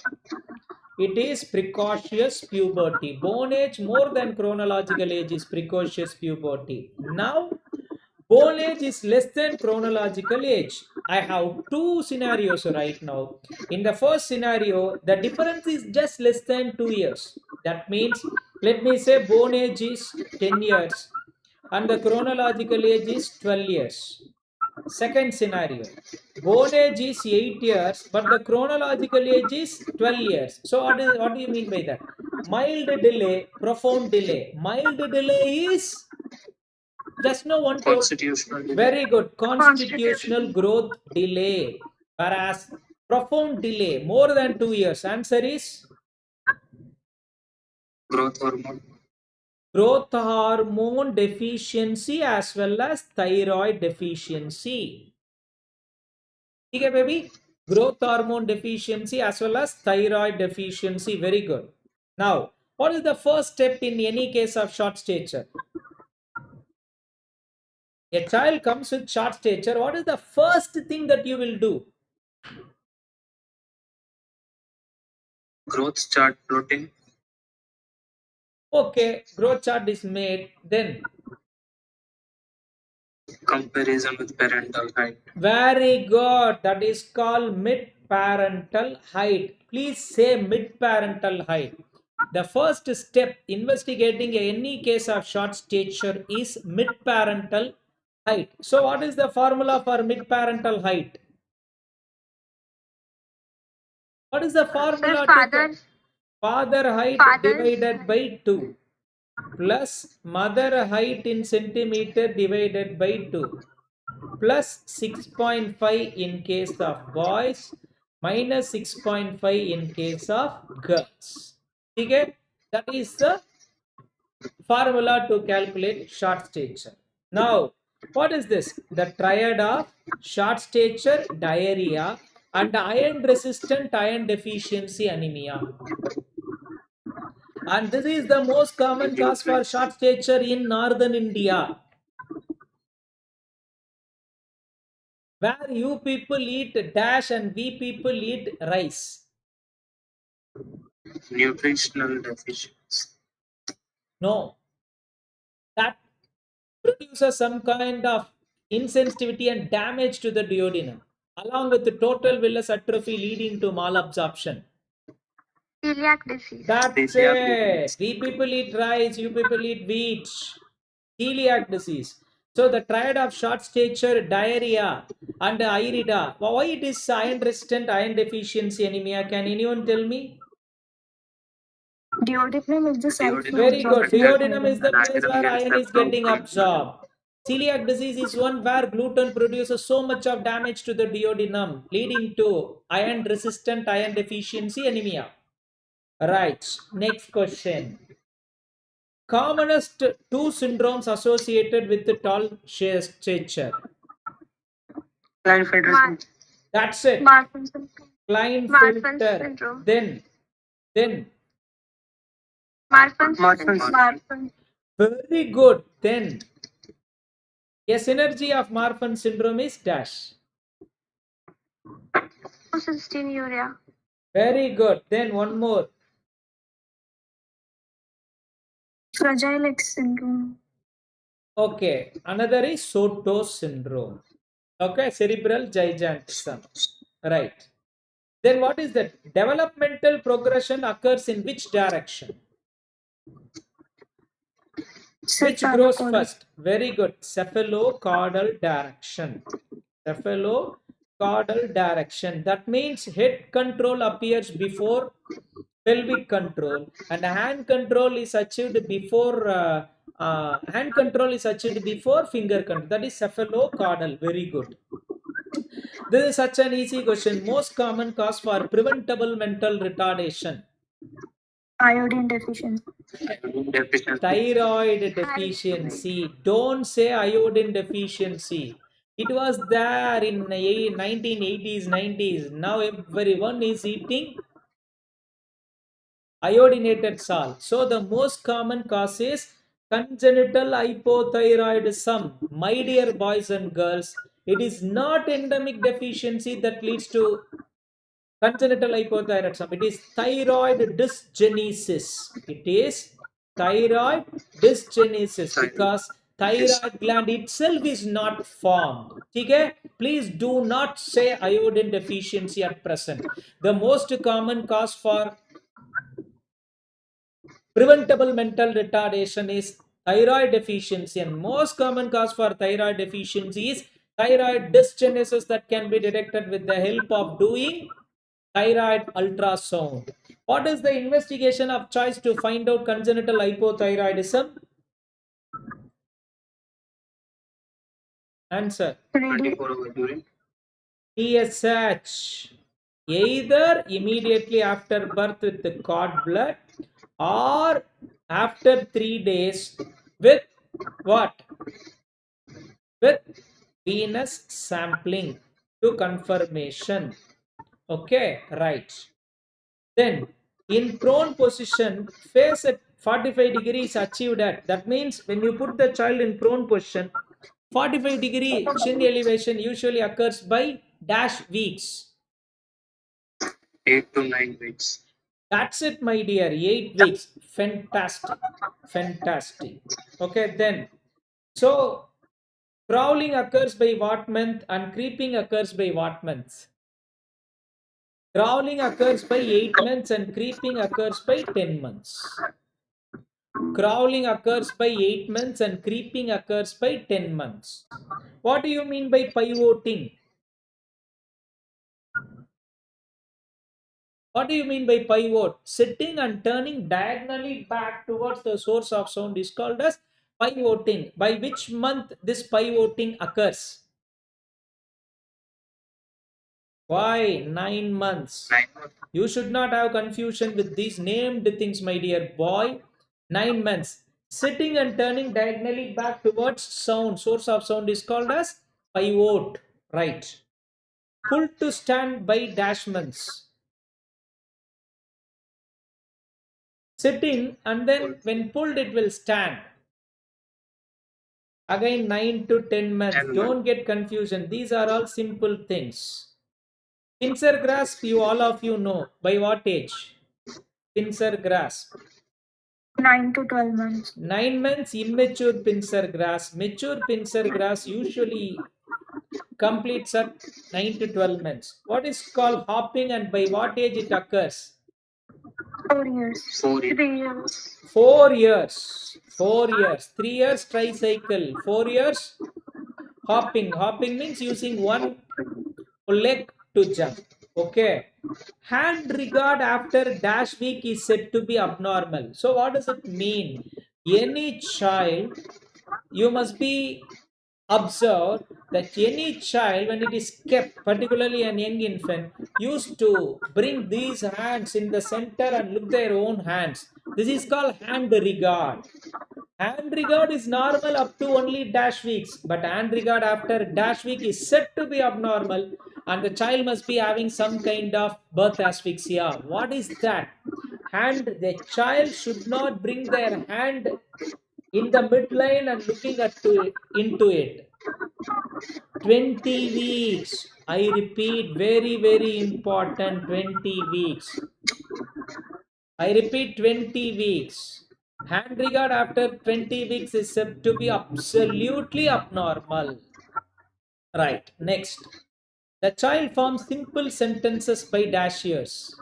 It is precocious puberty. Bone age more than chronological age is precocious puberty. Now, bone age is less than chronological age. I have two scenarios right now. In the first scenario, the difference is just less than 2 years. That means, let me say bone age is 10 years and the chronological age is 12 years. Second scenario, bone age is 8 years, but the chronological age is 12 years. So, what do you mean by that? Mild delay, profound delay. Mild delay is just no one told. Very good. Constitutional growth delay. Whereas profound delay, more than 2 years. Answer is Growth hormone. growth hormone deficiency as well as thyroid deficiency. Okay, baby? Growth hormone deficiency as well as thyroid deficiency. Very good. Now, what is the first step in any case of short stature? A child comes with short stature. What is the first thing that you will do? Growth chart plotting. Okay, growth chart is made. Then Comparison with parental height. very good. That is called mid-parental height. Please say mid-parental height. The first step investigating any case of short stature is mid-parental height. So what is the formula for mid-parental height? What is the formula to father height divided by 2 plus mother height in centimeter divided by 2 plus 6.5 in case of boys minus 6.5 in case of girls. Okay, that is the formula to calculate short stature. Now, what is this? The triad of short stature, diarrhea, and iron resistant iron deficiency anemia. And this is the most common cause for short stature in northern India, where you people eat dash and we people eat rice. Nutritional deficiency. No, that produces some kind of insensitivity and damage to the duodenum, along with the total villus atrophy leading to malabsorption. Celiac disease. That's Celiac it. We people eat rice, you people eat wheat. Celiac disease. So the triad of short stature, diarrhea, and irida. Why it is iron resistant iron deficiency anemia? Can anyone tell me? Duodenum is the site for Very good. absorption of Duodenum is iron. the place where iron is getting absorbed. Celiac disease is one where gluten produces so much of damage to the duodenum, leading to iron resistant iron deficiency anemia. Right. Next question. Commonest two syndromes associated with the tall stature. Klinefelter. That's it. Marfan's Klinefelter. syndrome. Then. Marfan's. Very good. Then. A synergy of Marfan syndrome is dash. Cystinuria. Very good. Then one more. Fragile X syndrome. Okay. Another is Soto syndrome. Okay. Cerebral gigantism. Right. Then what is that? Developmental progression occurs in which direction? Which grows first? Very good. Cephalocaudal direction. Cephalocaudal direction. That means head control appears before pelvic control, and hand control is achieved before finger control. That is cephalocaudal. Very good. This is such an easy question. Most common cause for preventable mental retardation. Iodine deficiency. Thyroid deficiency. Don't say iodine deficiency. It was there in 1980s, 90s. Now everyone is eating iodinated salt. So the most common cause is congenital hypothyroidism. My dear boys and girls, it is not endemic deficiency that leads to congenital hypothyroidism. It is thyroid dysgenesis. It is thyroid dysgenesis because thyroid gland itself is not formed. Okay? Please do not say iodine deficiency at present. The most common cause for preventable mental retardation is thyroid deficiency, and most common cause for thyroid deficiency is thyroid dysgenesis that can be detected with the help of doing thyroid ultrasound. What is the investigation of choice to find out congenital hypothyroidism? Answer. TSH. Either immediately after birth with the cord blood or after 3 days with what? With venous sampling to confirmation. Okay, right. Then in prone position, face at 45 degrees achieved at. That means when you put the child in prone position, 45-degree chin elevation usually occurs by dash weeks. 8 to 9 weeks. That's it, my dear. 8 weeks. Fantastic. Fantastic. Okay, then. So, crawling occurs by what month and creeping occurs by what month? Crawling occurs by 8 months and creeping occurs by 10 months. Crawling occurs by 8 months and creeping occurs by 10 months. What do you mean by pivoting? What do you mean by pivot? Sitting and turning diagonally back towards the source of sound is called as pivoting. By which month this pivoting occurs? Why? 9 months. 9 months. You should not have confusion with these named things, my dear boy. 9 months. Sitting and turning diagonally back towards sound, source of sound is called as pivot. Right. Pull to stand by dash months. Sitting and then when pulled it will stand. Again 9 to 10 months. 10 Don't get confusion. These are all simple things. Pincer grasp, you all of you know. By what age? Pincer grasp. 9 to 12 months. 9 months immature pincer grasp. Mature pincer grasp usually completes at 9 to 12 months. What is called hopping and by what age it occurs? 4 years. 4 years. 3 years. 4 years. 4 years. 3 years tricycle. 4 years hopping. Hopping means using one leg to jump. Okay. Hand regard after dash week is said to be abnormal. So what does it mean? Any child, you must be observed that any child when it is kept, particularly an young infant, used to bring these hands in the center and look their own hands. This is called hand regard. Hand regard is normal up to only dash weeks, but hand regard after dash week is said to be abnormal, and the child must be having some kind of birth asphyxia. What is that? The child should not bring their hand in the midline and looking into it. 20 weeks. I repeat, very, very important. 20 weeks. I repeat, 20 weeks. Hand regard after 20 weeks is said to be absolutely abnormal. Right, next. The child forms simple sentences by dash years.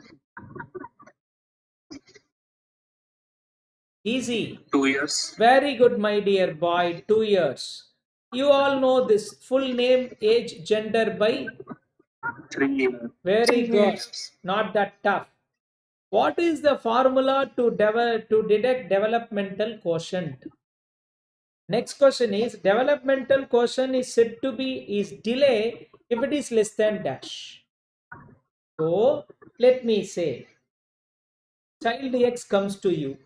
Easy. 2 years. Very good, my dear boy. 2 years. You all know this. Full name, age, gender by? 3 years. Very 3 good. years. Not that tough. What is the formula to detect developmental quotient? Next question is developmental quotient is said to be is delay if it is less than dash. So let me say child X comes to you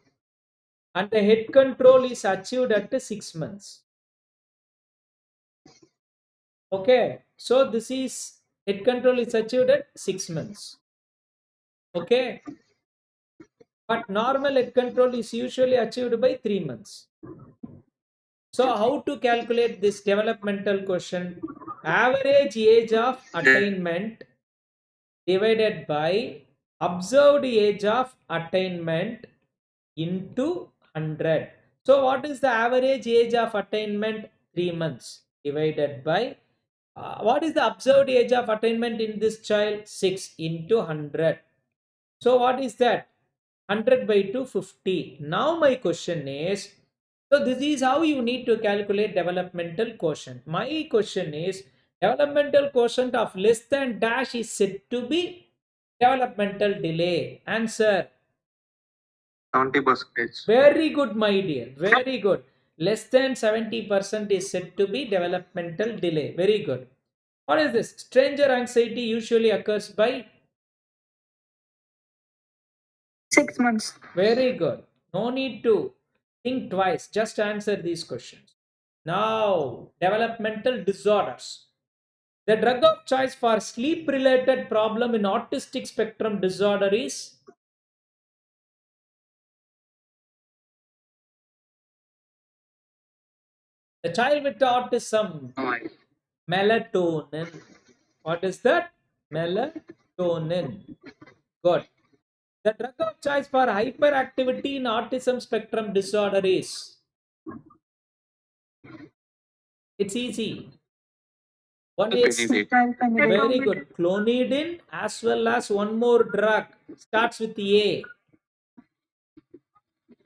and the head control is achieved at 6 months. Okay, so this is head control is achieved at 6 months. Okay, but normal head control is usually achieved by 3 months. So how to calculate this developmental quotient? Average age of attainment divided by observed age of attainment into 100. So what is the average age of attainment? 3 months divided by what is the observed age of attainment in this child? 6 into 100. So what is that? 100 by 250. Now my question is, so this is how you need to calculate developmental quotient. My question is, developmental quotient of less than dash is said to be developmental delay. Answer. 70%. Very good, my dear. Very good. Less than 70% is said to be developmental delay. Very good. What is this? Stranger anxiety usually occurs by 6 months. very good. No need to think twice. Just answer these questions. Now, developmental disorders. The drug of choice for sleep-related problem in autistic spectrum disorder is The child with autism, I. melatonin. What is that? Melatonin. Good. The drug of choice for hyperactivity in autism spectrum disorder is, it's easy. One is very good, clonidine, as well as one more drug starts with A,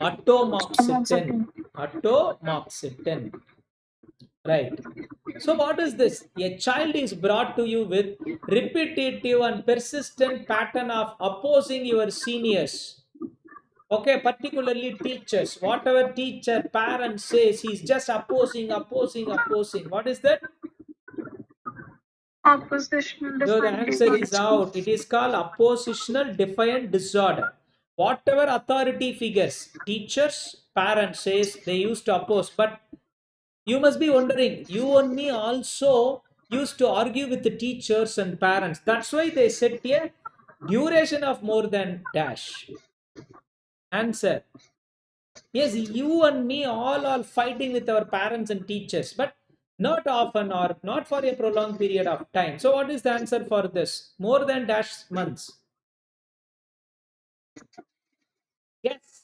atomoxetin. Atomoxetin. Right. So what is this? A child is brought to you with repetitive and persistent pattern of opposing your seniors. Okay, particularly teachers. Whatever teacher, parent says, he's just opposing. What is that? Oppositional So the defiant answer is disorder. out. It is called oppositional defiant disorder. Whatever authority figures, teachers, parents says they used to oppose, but you must be wondering, you and me also used to argue with the teachers and parents. That's why they set a duration of more than dash. Answer. Yes, you and me all are fighting with our parents and teachers, but not often or not for a prolonged period of time. So what is the answer for this? More than dash months. Yes.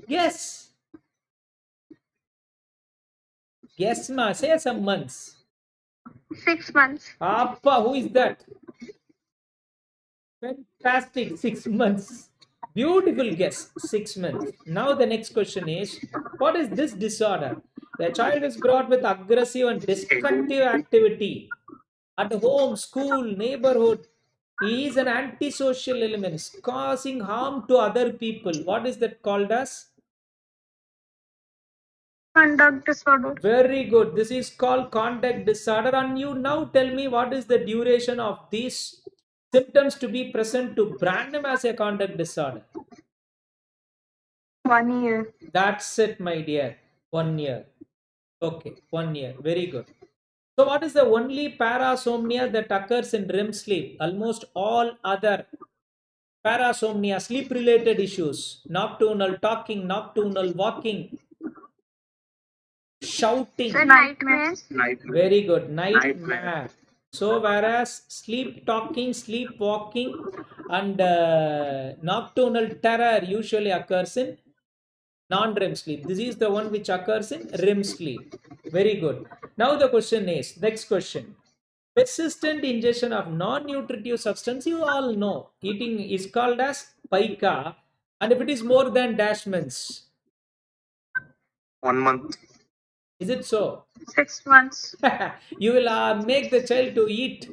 Yes. Yes, ma. Say some months. 6 months. Appa, who is that? Fantastic. 6 months. Beautiful guess. 6 months. Now the next question is, what is this disorder? The child is brought with aggressive and destructive activity at home, school, neighborhood. He is an antisocial element causing harm to other people. What is that called as? Conduct disorder. Very good. This is called conduct disorder. And you now tell me what is the duration of these symptoms to be present to brand them as a conduct disorder. 1 year. That's it, my dear. 1 year. Okay, 1 year. Very good. So, what is the only parasomnia that occurs in REM sleep? Almost all other parasomnia, sleep related issues, nocturnal talking, nocturnal walking, shouting. Nightmares. Nightmare. Very good. Nightmare. Nightmare. So, whereas sleep talking, sleep walking, and nocturnal terror usually occurs in non-REM sleep. This is the one which occurs in REM sleep. Very good. Now the question is, next question. Persistent ingestion of non-nutritive substance, you all know. Eating is called as pica. And if it is more than dash months, 1 month. is it so? 6 months. You will make the child to eat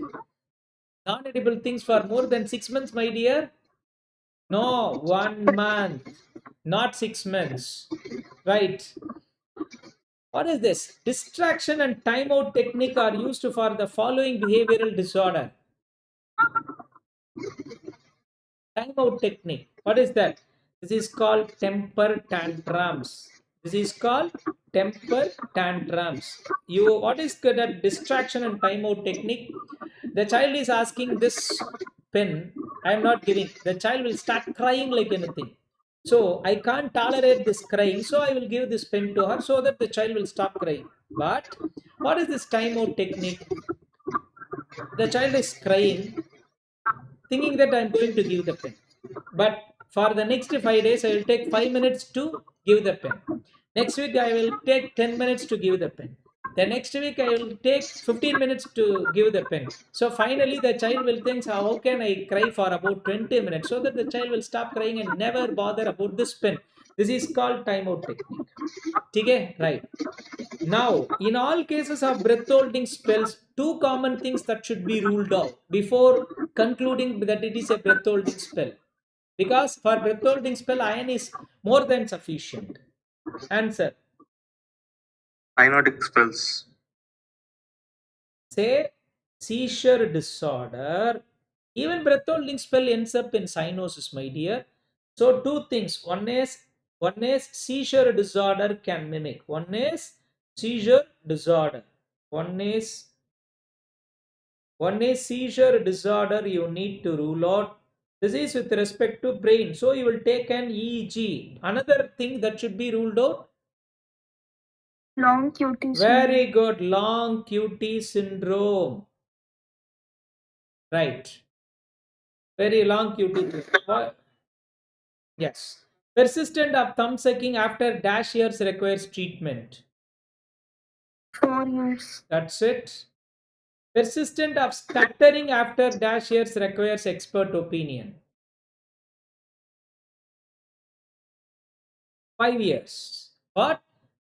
non-edible things for more than 6 months, my dear? No, 1 month, not 6 months. Right. What is this? Distraction and timeout technique are used for the following behavioral disorder. Timeout technique. What is that? This is called temper tantrums. This is called temper tantrums. What is that distraction and timeout technique? The child is asking this pen. I am not giving. The child will start crying like anything. So I can't tolerate this crying. So I will give this pen to her so that the child will stop crying. But what is this timeout technique? The child is crying, thinking that I'm going to give the pen. But for the next 5 days, I will take 5 minutes to give the pen. Next week, I will take 10 minutes to give the pen. The next week, I will take 15 minutes to give the pen. So finally, the child will think, how can I cry for about 20 minutes? So that the child will stop crying and never bother about this pen. This is called timeout technique. Okay, right. Now, in all cases of breath holding spells, two common things that should be ruled out before concluding that it is a breath holding spell. Because for breath holding spell, iron is more than sufficient. Answer. Cyanotic spells. Say seizure disorder. Even breath holding spell ends up in cyanosis, my dear. So two things. One is seizure disorder can mimic. One is seizure disorder. One is seizure disorder you need to rule out. This is with respect to brain. So you will take an EEG. Another thing that should be ruled out, Long QT syndrome. Very good. Long QT syndrome. Right. Very long QT. What? Yes. Persistent of thumb sucking after dash years requires treatment. 4 years. That's it. Persistent of stuttering after dash years requires expert opinion. 5 years. What?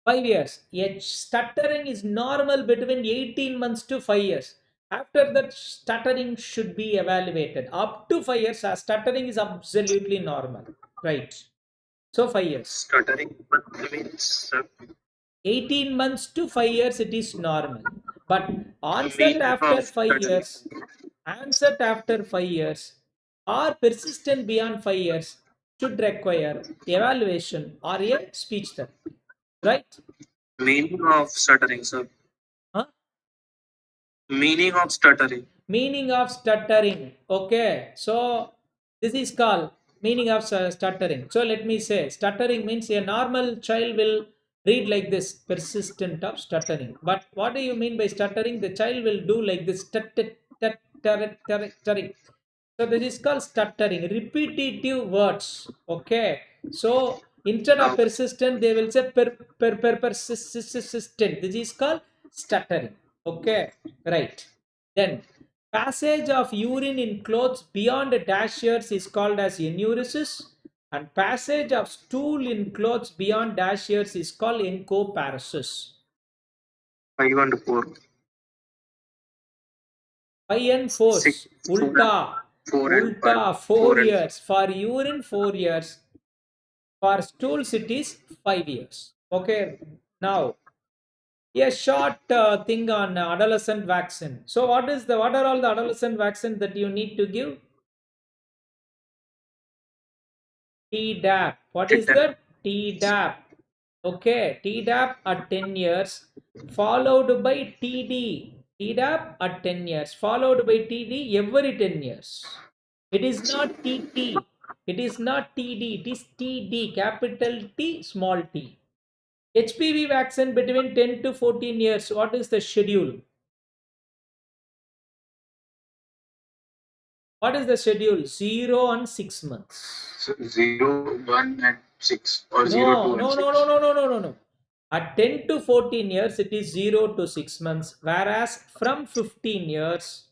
5 years. Yet stuttering is normal between 18 months to 5 years. After that, stuttering should be evaluated. Up to 5 years, stuttering is absolutely normal. Right. So 5 years. Stuttering means 18 months to 5 years, it is normal. But onset meaning after of 5 stuttering. years, onset after 5 years, or persistent beyond 5 years should require evaluation or a speech therapy. Right? Meaning of stuttering, sir. Huh? Meaning of stuttering. Meaning of stuttering. Okay. So this is called meaning of stuttering. So let me say stuttering means a normal child will read like this, persistent of stuttering. But what do you mean by stuttering? The child will do like this, stuttering. So this is called stuttering, repetitive words. Okay. So instead of Okay. persistent, they will say persistent. This is called stuttering. Okay. Right. Then passage of urine in clothes beyond dash years is called as enuresis, and passage of stool in clothes beyond dash years is called encoparesis. 5 and 4. 5 and 4. 6, 4 and Ulta. 4 and 5. Ulta, 4 4 and years. For urine, 4 years. For stools, it is 5 years. Okay. Now, a short thing on adolescent vaccine. So, what are all the adolescent vaccine that you need to give? Tdap. What is that? Tdap. Okay, Tdap at 10 years, followed by TD. Tdap at 10 years, followed by TD every 10 years. It is not TT. It is not TD. It is TD, capital T, small t. HPV vaccine between 10 to 14 years. What is the schedule? What is the schedule? 0 and 6 months. So 0, 1 and 6 or 0, 2 No, and no, 6. no, no, no, no, no, no, no. At 10 to 14 years, it is 0 to 6 months. Whereas from 15 years,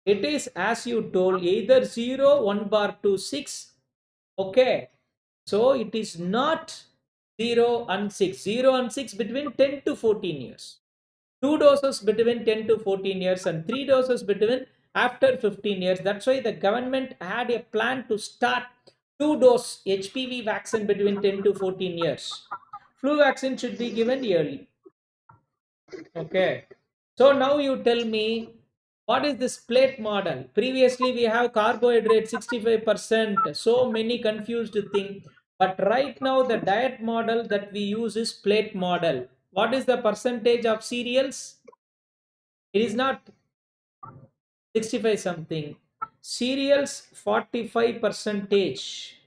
it is, as you told, either 0, 1 bar to 6. Okay. So it is not 0 and 6. 0 and 6 between 10 to 14 years. 2 doses between 10 to 14 years and 3 doses between after 15 years. That's why the government had a plan to start 2-dose HPV vaccine between 10 to 14 years. Flu vaccine should be given yearly. Okay. So now you tell me, what is this plate model? Previously we have carbohydrate 65%, so many confused thing. But right now the diet model that we use is plate model. What is the percentage of cereals? It is not 65 something. Cereals 45 percentage.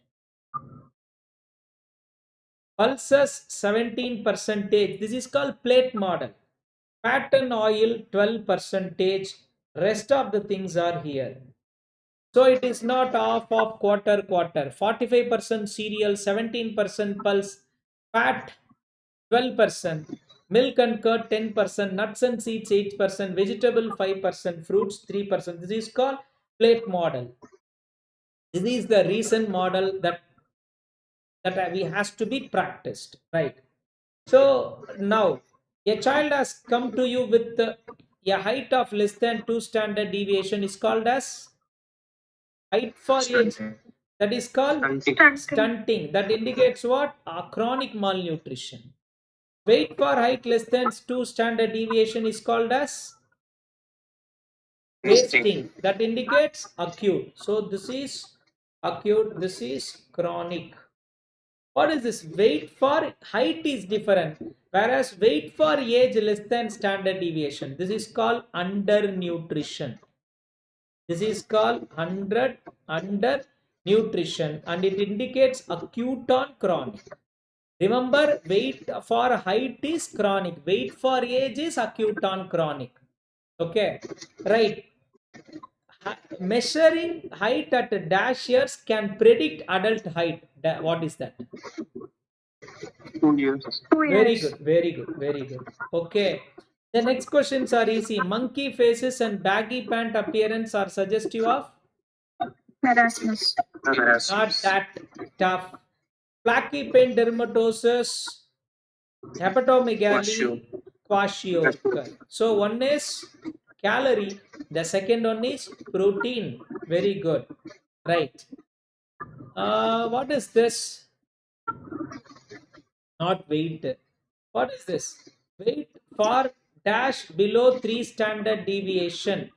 Pulses 17 percentage. This is called plate model. Fat and oil 12 percentage. Rest of the things are here. So it is not half of quarter. 45% cereal, 17% pulse, fat 12%, milk and curd 10%, nuts and seeds 8%, vegetable 5%, fruits 3%. This is called plate model. This is the recent model that we has to be practiced, right? So now a child has come to you with a height of less than 2 standard deviation is called as height for age. That is called stunting. That indicates what? Chronic malnutrition. Weight for height less than 2 standard deviation is called as wasting. That indicates acute. So this is acute, this is chronic. What is this? Weight for height is different, whereas weight for age less than standard deviation. This is called undernutrition. This is called undernutrition, and it indicates acute on chronic. Remember, weight for height is chronic. Weight for age is acute on chronic. Okay, right. Measuring height at dash years can predict adult height. What is that? 2 years. 2 Very years. good, very good, very good. Okay. The next questions are easy. Monkey faces and baggy pant appearance are suggestive of? Marasmus. Not that tough. Plaque pain dermatosis, hepatomegaly, kwashiorkor. So one is calorie, the second one is protein. Very good. Right. What is this? Not weight. What is this? Weight for dash below 3 standard deviation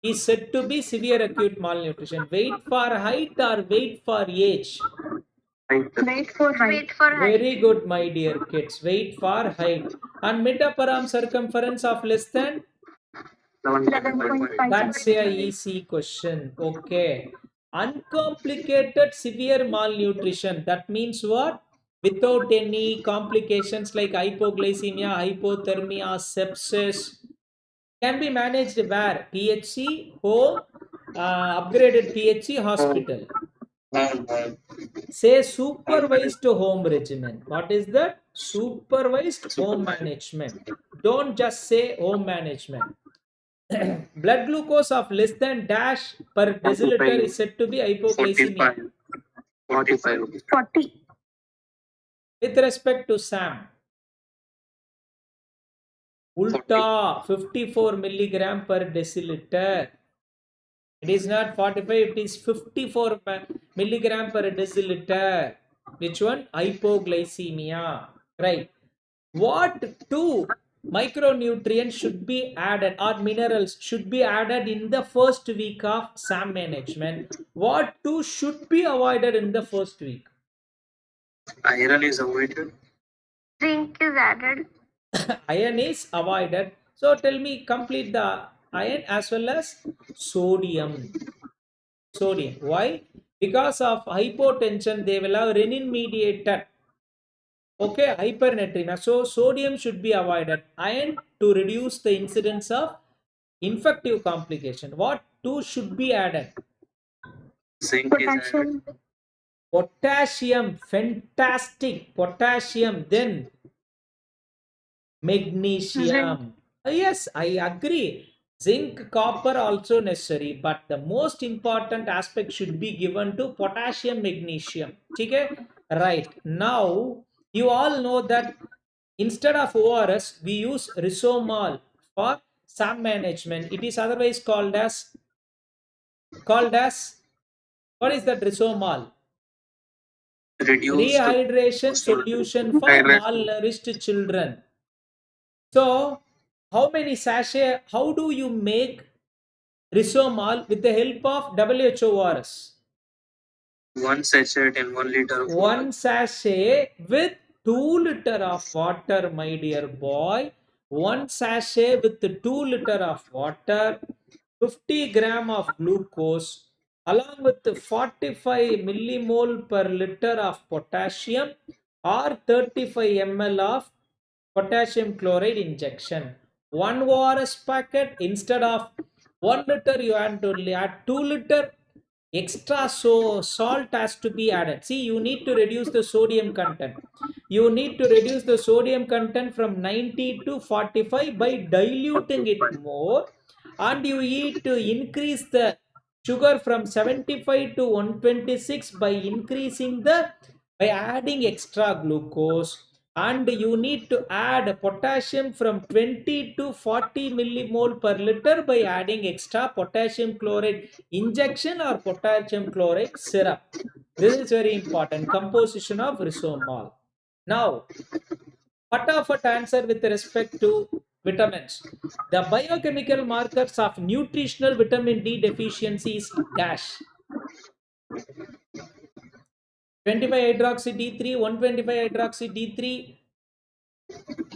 is said to be severe acute malnutrition. Weight for height or weight for age? Wait for height. Very good, my dear kids. Weight for height. And metaparam circumference of less than? 11.5 That's a easy question. Okay. Uncomplicated severe malnutrition. That means what? Without any complications like hypoglycemia, hypothermia, sepsis. Can be managed where? PHC, home, upgraded PHC, hospital. Say supervised home regimen. What is that? Supervised home management. Don't just say home management. Blood glucose of less than dash per deciliter is said to be hypoglycemia. 45. 40. With respect to SAM, ulta 54 milligram per deciliter. It is not 45, it is 54 milligram per deciliter. Which one? Hypoglycemia. Right. What two micronutrients should be added or minerals should be added in the first week of SAM management? What two should be avoided in the first week? Iron is avoided. Zinc is added. Iron is avoided. So tell me, complete the iron as well as sodium. Sodium. Why? Because of hypotension, they will have renin mediated. Okay, hypernatremia. So sodium should be avoided. Iron to reduce the incidence of infective complication. What two should be added? Zinc is added. Potassium. Potassium. Fantastic. Potassium. Then magnesium. Yes, I agree. Zinc, copper also necessary, but the most important aspect should be given to potassium, magnesium. Okay? Right. Now, you all know that instead of ORS, we use Risomol for SAM management. It is otherwise called as what is that Risomol? Reduced Rehydration solution for malnourished children. So, how many sachet? How do you make Risomol with the help of WHO ORS? 1 sachet in 1 liter of water. 1 sachet with 2 liter of water, my dear boy. 1 sachet with 2 liter of water, 50 gram of glucose, along with 45 millimole per liter of potassium or 35 ml of potassium chloride injection. 1 ORS packet, instead of 1 liter, you have to add 2 liter. Extra salt has to be added. See, you need to reduce the sodium content. You need to reduce the sodium content from 90 to 45 by diluting it more, and you need to increase the sugar from 75 to 126 by increasing the by adding extra glucose, and you need to add potassium from 20 to 40 millimole per liter by adding extra potassium chloride injection or potassium chloride syrup. This is very important. Composition of Risomol. Now, Fatafat answer with respect to vitamins. The biochemical markers of nutritional vitamin D deficiency is dash. 25 hydroxy D3, 125 hydroxy D3,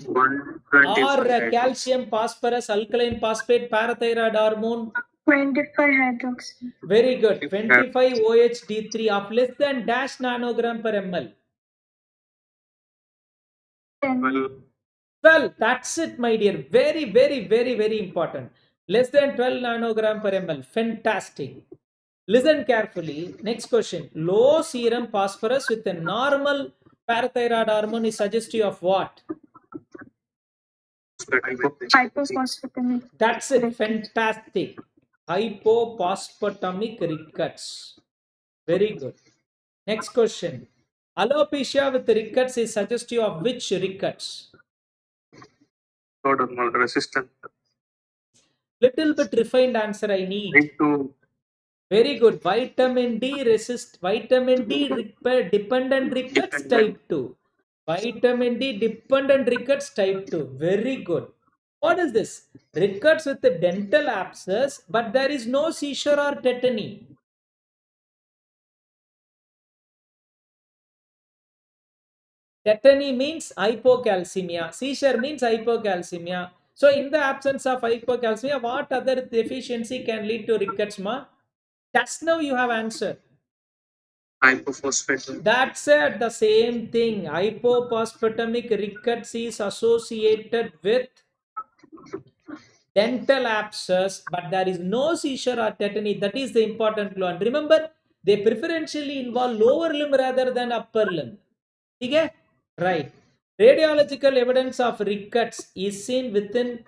125 or calcium, phosphorus, alkaline phosphate, parathyroid hormone. 25 hydroxy. Very good. 25 OHD3 of less than dash nanogram per ml. 10. 12. That's it, my dear. Very, very, very, very important. Less than 12 nanogram per ml. Fantastic. Listen carefully. Next question. Low serum phosphorus with a normal parathyroid hormone is suggestive of what? Hypophosphatemic. That's it. Fantastic. Hypophosphatemic rickets. Very good. Next question. Alopecia with rickets is suggestive of which rickets? Prodromal resistant. Little bit refined answer I need. Into Very good. Vitamin D dependent rickets type 2. Vitamin D dependent rickets type 2. Very good. What is this? Rickets with the dental abscess, but there is no seizure or tetany. Tetany means hypocalcemia. Seizure means hypocalcemia. So, in the absence of hypocalcemia, what other deficiency can lead to rickets, ma? Just now you have answered. hypophosphatemia. That's it, the same thing. Hypophosphatemic rickets is associated with dental abscess, but there is no seizure or tetany. That is the important clue. And remember, they preferentially involve lower limb rather than upper limb. Okay? Right. Radiological evidence of rickets is seen within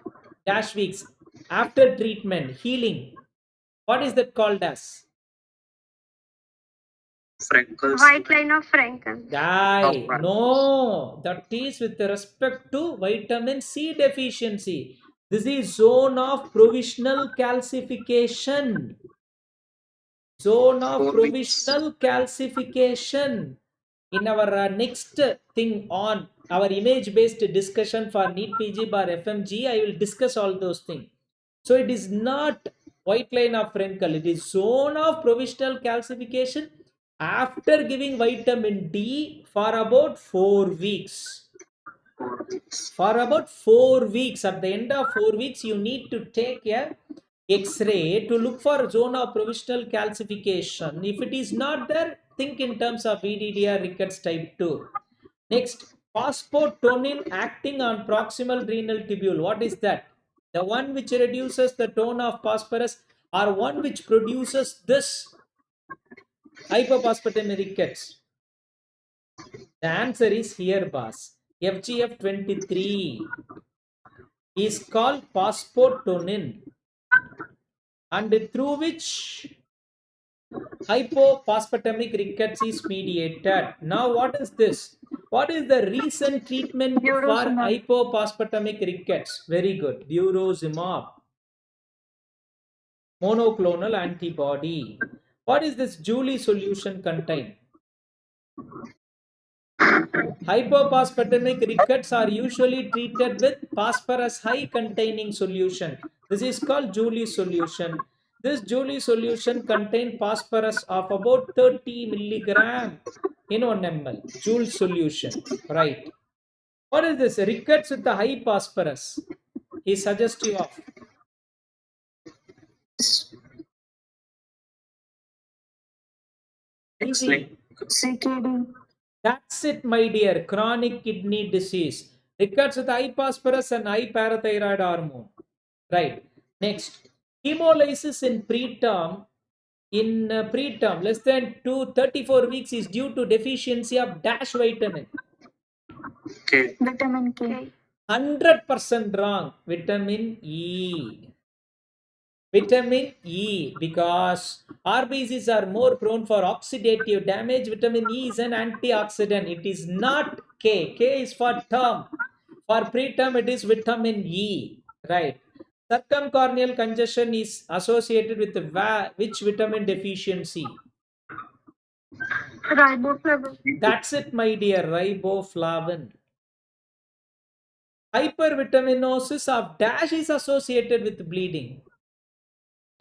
dash weeks after treatment, healing. What is that called as? Freckles. White line of Frankel. Die. Oh, No, that is with respect to vitamin C deficiency. This is zone of provisional calcification. Zone of 4 weeks. provisional calcification. In our next thing on our image based discussion for NEET PG bar FMG, I will discuss all those things. So it is not white line of Frenkel, it is zone of provisional calcification after giving vitamin D for about 4 weeks. 4 weeks. For about 4 weeks, at the end of 4 weeks, you need to take a X-ray to look for zone of provisional calcification. If it is not there, think in terms of VDDR rickets type 2. Next, phosphotonin acting on proximal renal tubule. What is that? The one which reduces the tone of phosphorus or one which produces this hypophosphatemic rickets? The answer is here, boss. FGF23 is called phosphotonin, and through which hypophosphatemic rickets is mediated. Now, what is this? What is the recent treatment for Burosumab. hypophosphatemic rickets? Very good. Burosumab. Monoclonal antibody. What is this Julie solution contain? Hypophosphatemic rickets are usually treated with phosphorus high containing solution. This is called Julie solution. This Julie solution contains phosphorus of about 30 milligram in 1 ml. Joule solution. Right. What is this? Rickets with the high phosphorus is suggestive of easy. CKD. That's it, my dear. Chronic kidney disease. Rickets with high phosphorus and high parathyroid hormone. Right. Next, hemolysis in preterm. In preterm, less than 34 weeks is due to deficiency of dash vitamin. K. Vitamin K. 100% wrong. Vitamin E. Vitamin E, because RBCs are more prone for oxidative damage. Vitamin E is an antioxidant. It is not K. K is for term. For preterm, it is vitamin E. Right. Circumcorneal congestion is associated with which vitamin deficiency? Riboflavin. That's it, my dear. Riboflavin. Hypervitaminosis of dash is associated with bleeding.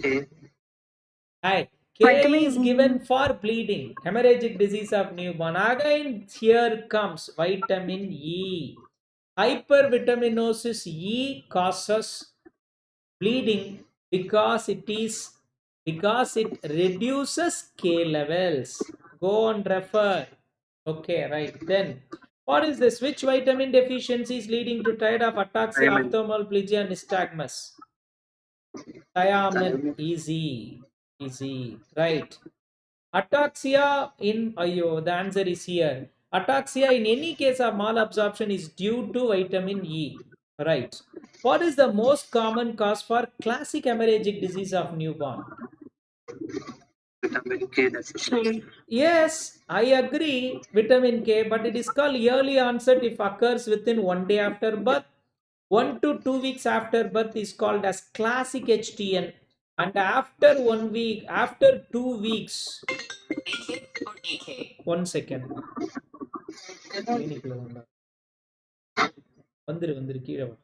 K. Hi. K Vitamin is E. given for bleeding. Hemorrhagic disease of newborn. Again, here comes vitamin E. Hypervitaminosis E causes bleeding because it reduces K levels. Go and refer. Okay, right. Then What is this? Which vitamin deficiency is leading to triad of ataxia, Thiamine. ophthalmoplegia, nystagmus? Thiamine. Easy. Easy. Right. Ataxia in the answer is here. Ataxia in any case of malabsorption is due to vitamin E. Right. What is the most common cause for classic hemorrhagic disease of newborn? Vitamin K deficiency. Yes, I agree, vitamin K, but it is called early onset if occurs within 1 day after birth. 1 to 2 weeks after birth is called as classic HTN, and after 1 week, after 2 weeks, one second. கிளினிக்ல வந்தா வந்துரு கீழே வா.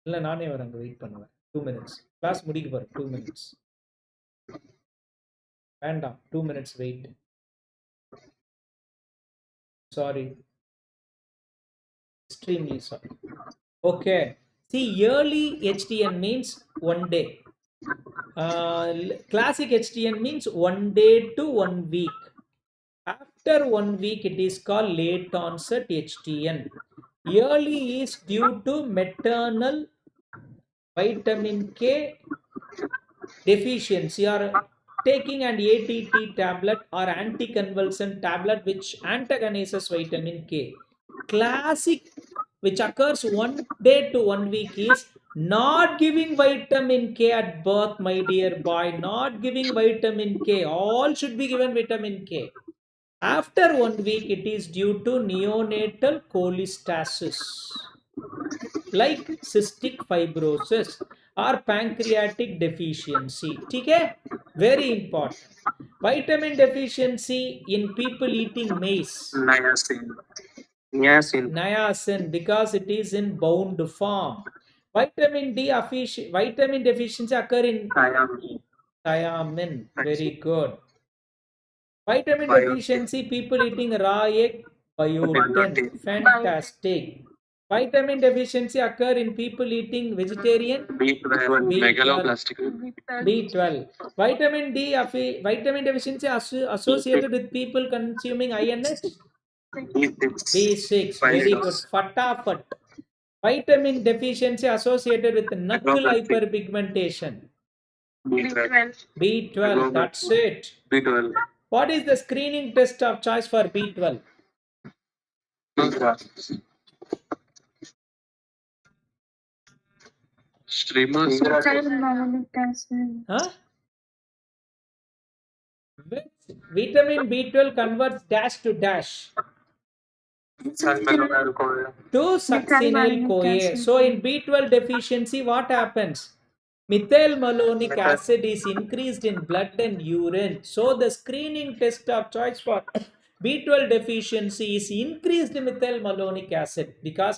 இல்ல நானே வரேன், அங்க wait பண்ணுவேன் 2 minutes. Class முடிக்க போறேன் 2 minutes. வேண்டாம் 2 minutes wait. Sorry. Extremely sorry. Okay. See, early HTN means 1 day. Classic HTN means 1 day to 1 week. After 1 week, it is called late onset HTN. Early is due to maternal vitamin K deficiency, or taking an ATT tablet or anticonvulsant tablet which antagonizes vitamin K. Classic, which occurs 1 day to 1 week, is not giving vitamin K at birth, my dear boy. Not giving vitamin K. All should be given vitamin K. After 1 week, it is due to neonatal cholestasis, like cystic fibrosis or pancreatic deficiency. Okay? Very important. Vitamin deficiency in people eating maize. Niacin, because it is in bound form. Vitamin deficiency occur in thiamine. Very good. Vitamin deficiency, people eating raw egg, biotin. Fantastic. Vitamin deficiency occur in people eating vegetarian, B12. Vitamin deficiency associated with people consuming INH, B6. Very good. Fatafat. Vitamin deficiency associated with knuckle hyperpigmentation, B12. That's it. B12. What is the screening test of choice for B12? Huh? Vitamin B12 converts dash to dash to succinyl-CoA. So in B12 deficiency, what happens? Methylmalonic acid is increased in blood and urine. So the screening test of choice for B12 deficiency is increased methylmalonic acid, because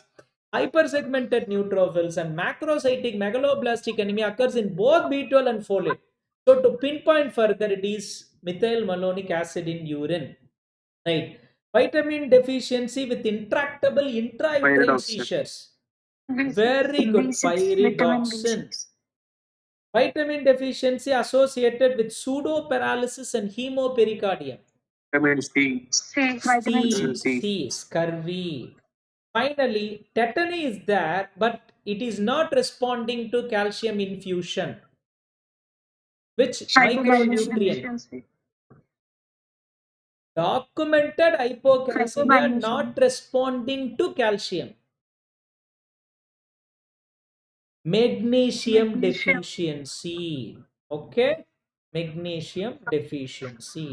hypersegmented neutrophils and macrocytic megaloblastic anemia occurs in both B12 and folate. So to pinpoint further, it is methylmalonic acid in urine. Right. Vitamin deficiency with intractable intrauterine seizures. Very good. Pyridoxine. Vitamin deficiency associated with pseudoparalysis and hemopericardium. Vitamin C. Scurvy. Finally, tetany is there, but it is not responding to calcium infusion. Which micronutrient? Documented hypocalcemia not responding to calcium. Magnesium deficiency. Okay? Magnesium deficiency.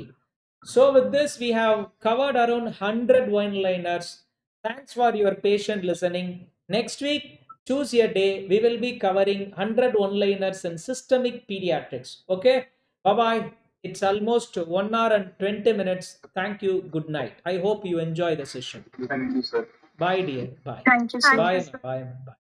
So with this, we have covered around 100 one-liners. Thanks for your patient listening. Next week, choose your day. We will be covering 100 one-liners in systemic pediatrics. Okay? Bye-bye. It's almost 1 hour and 20 minutes. Thank you. Good night. I hope you enjoy the session. Thank you, sir. Bye, dear. Bye. Thank you, sir. Bye. Bye. Bye.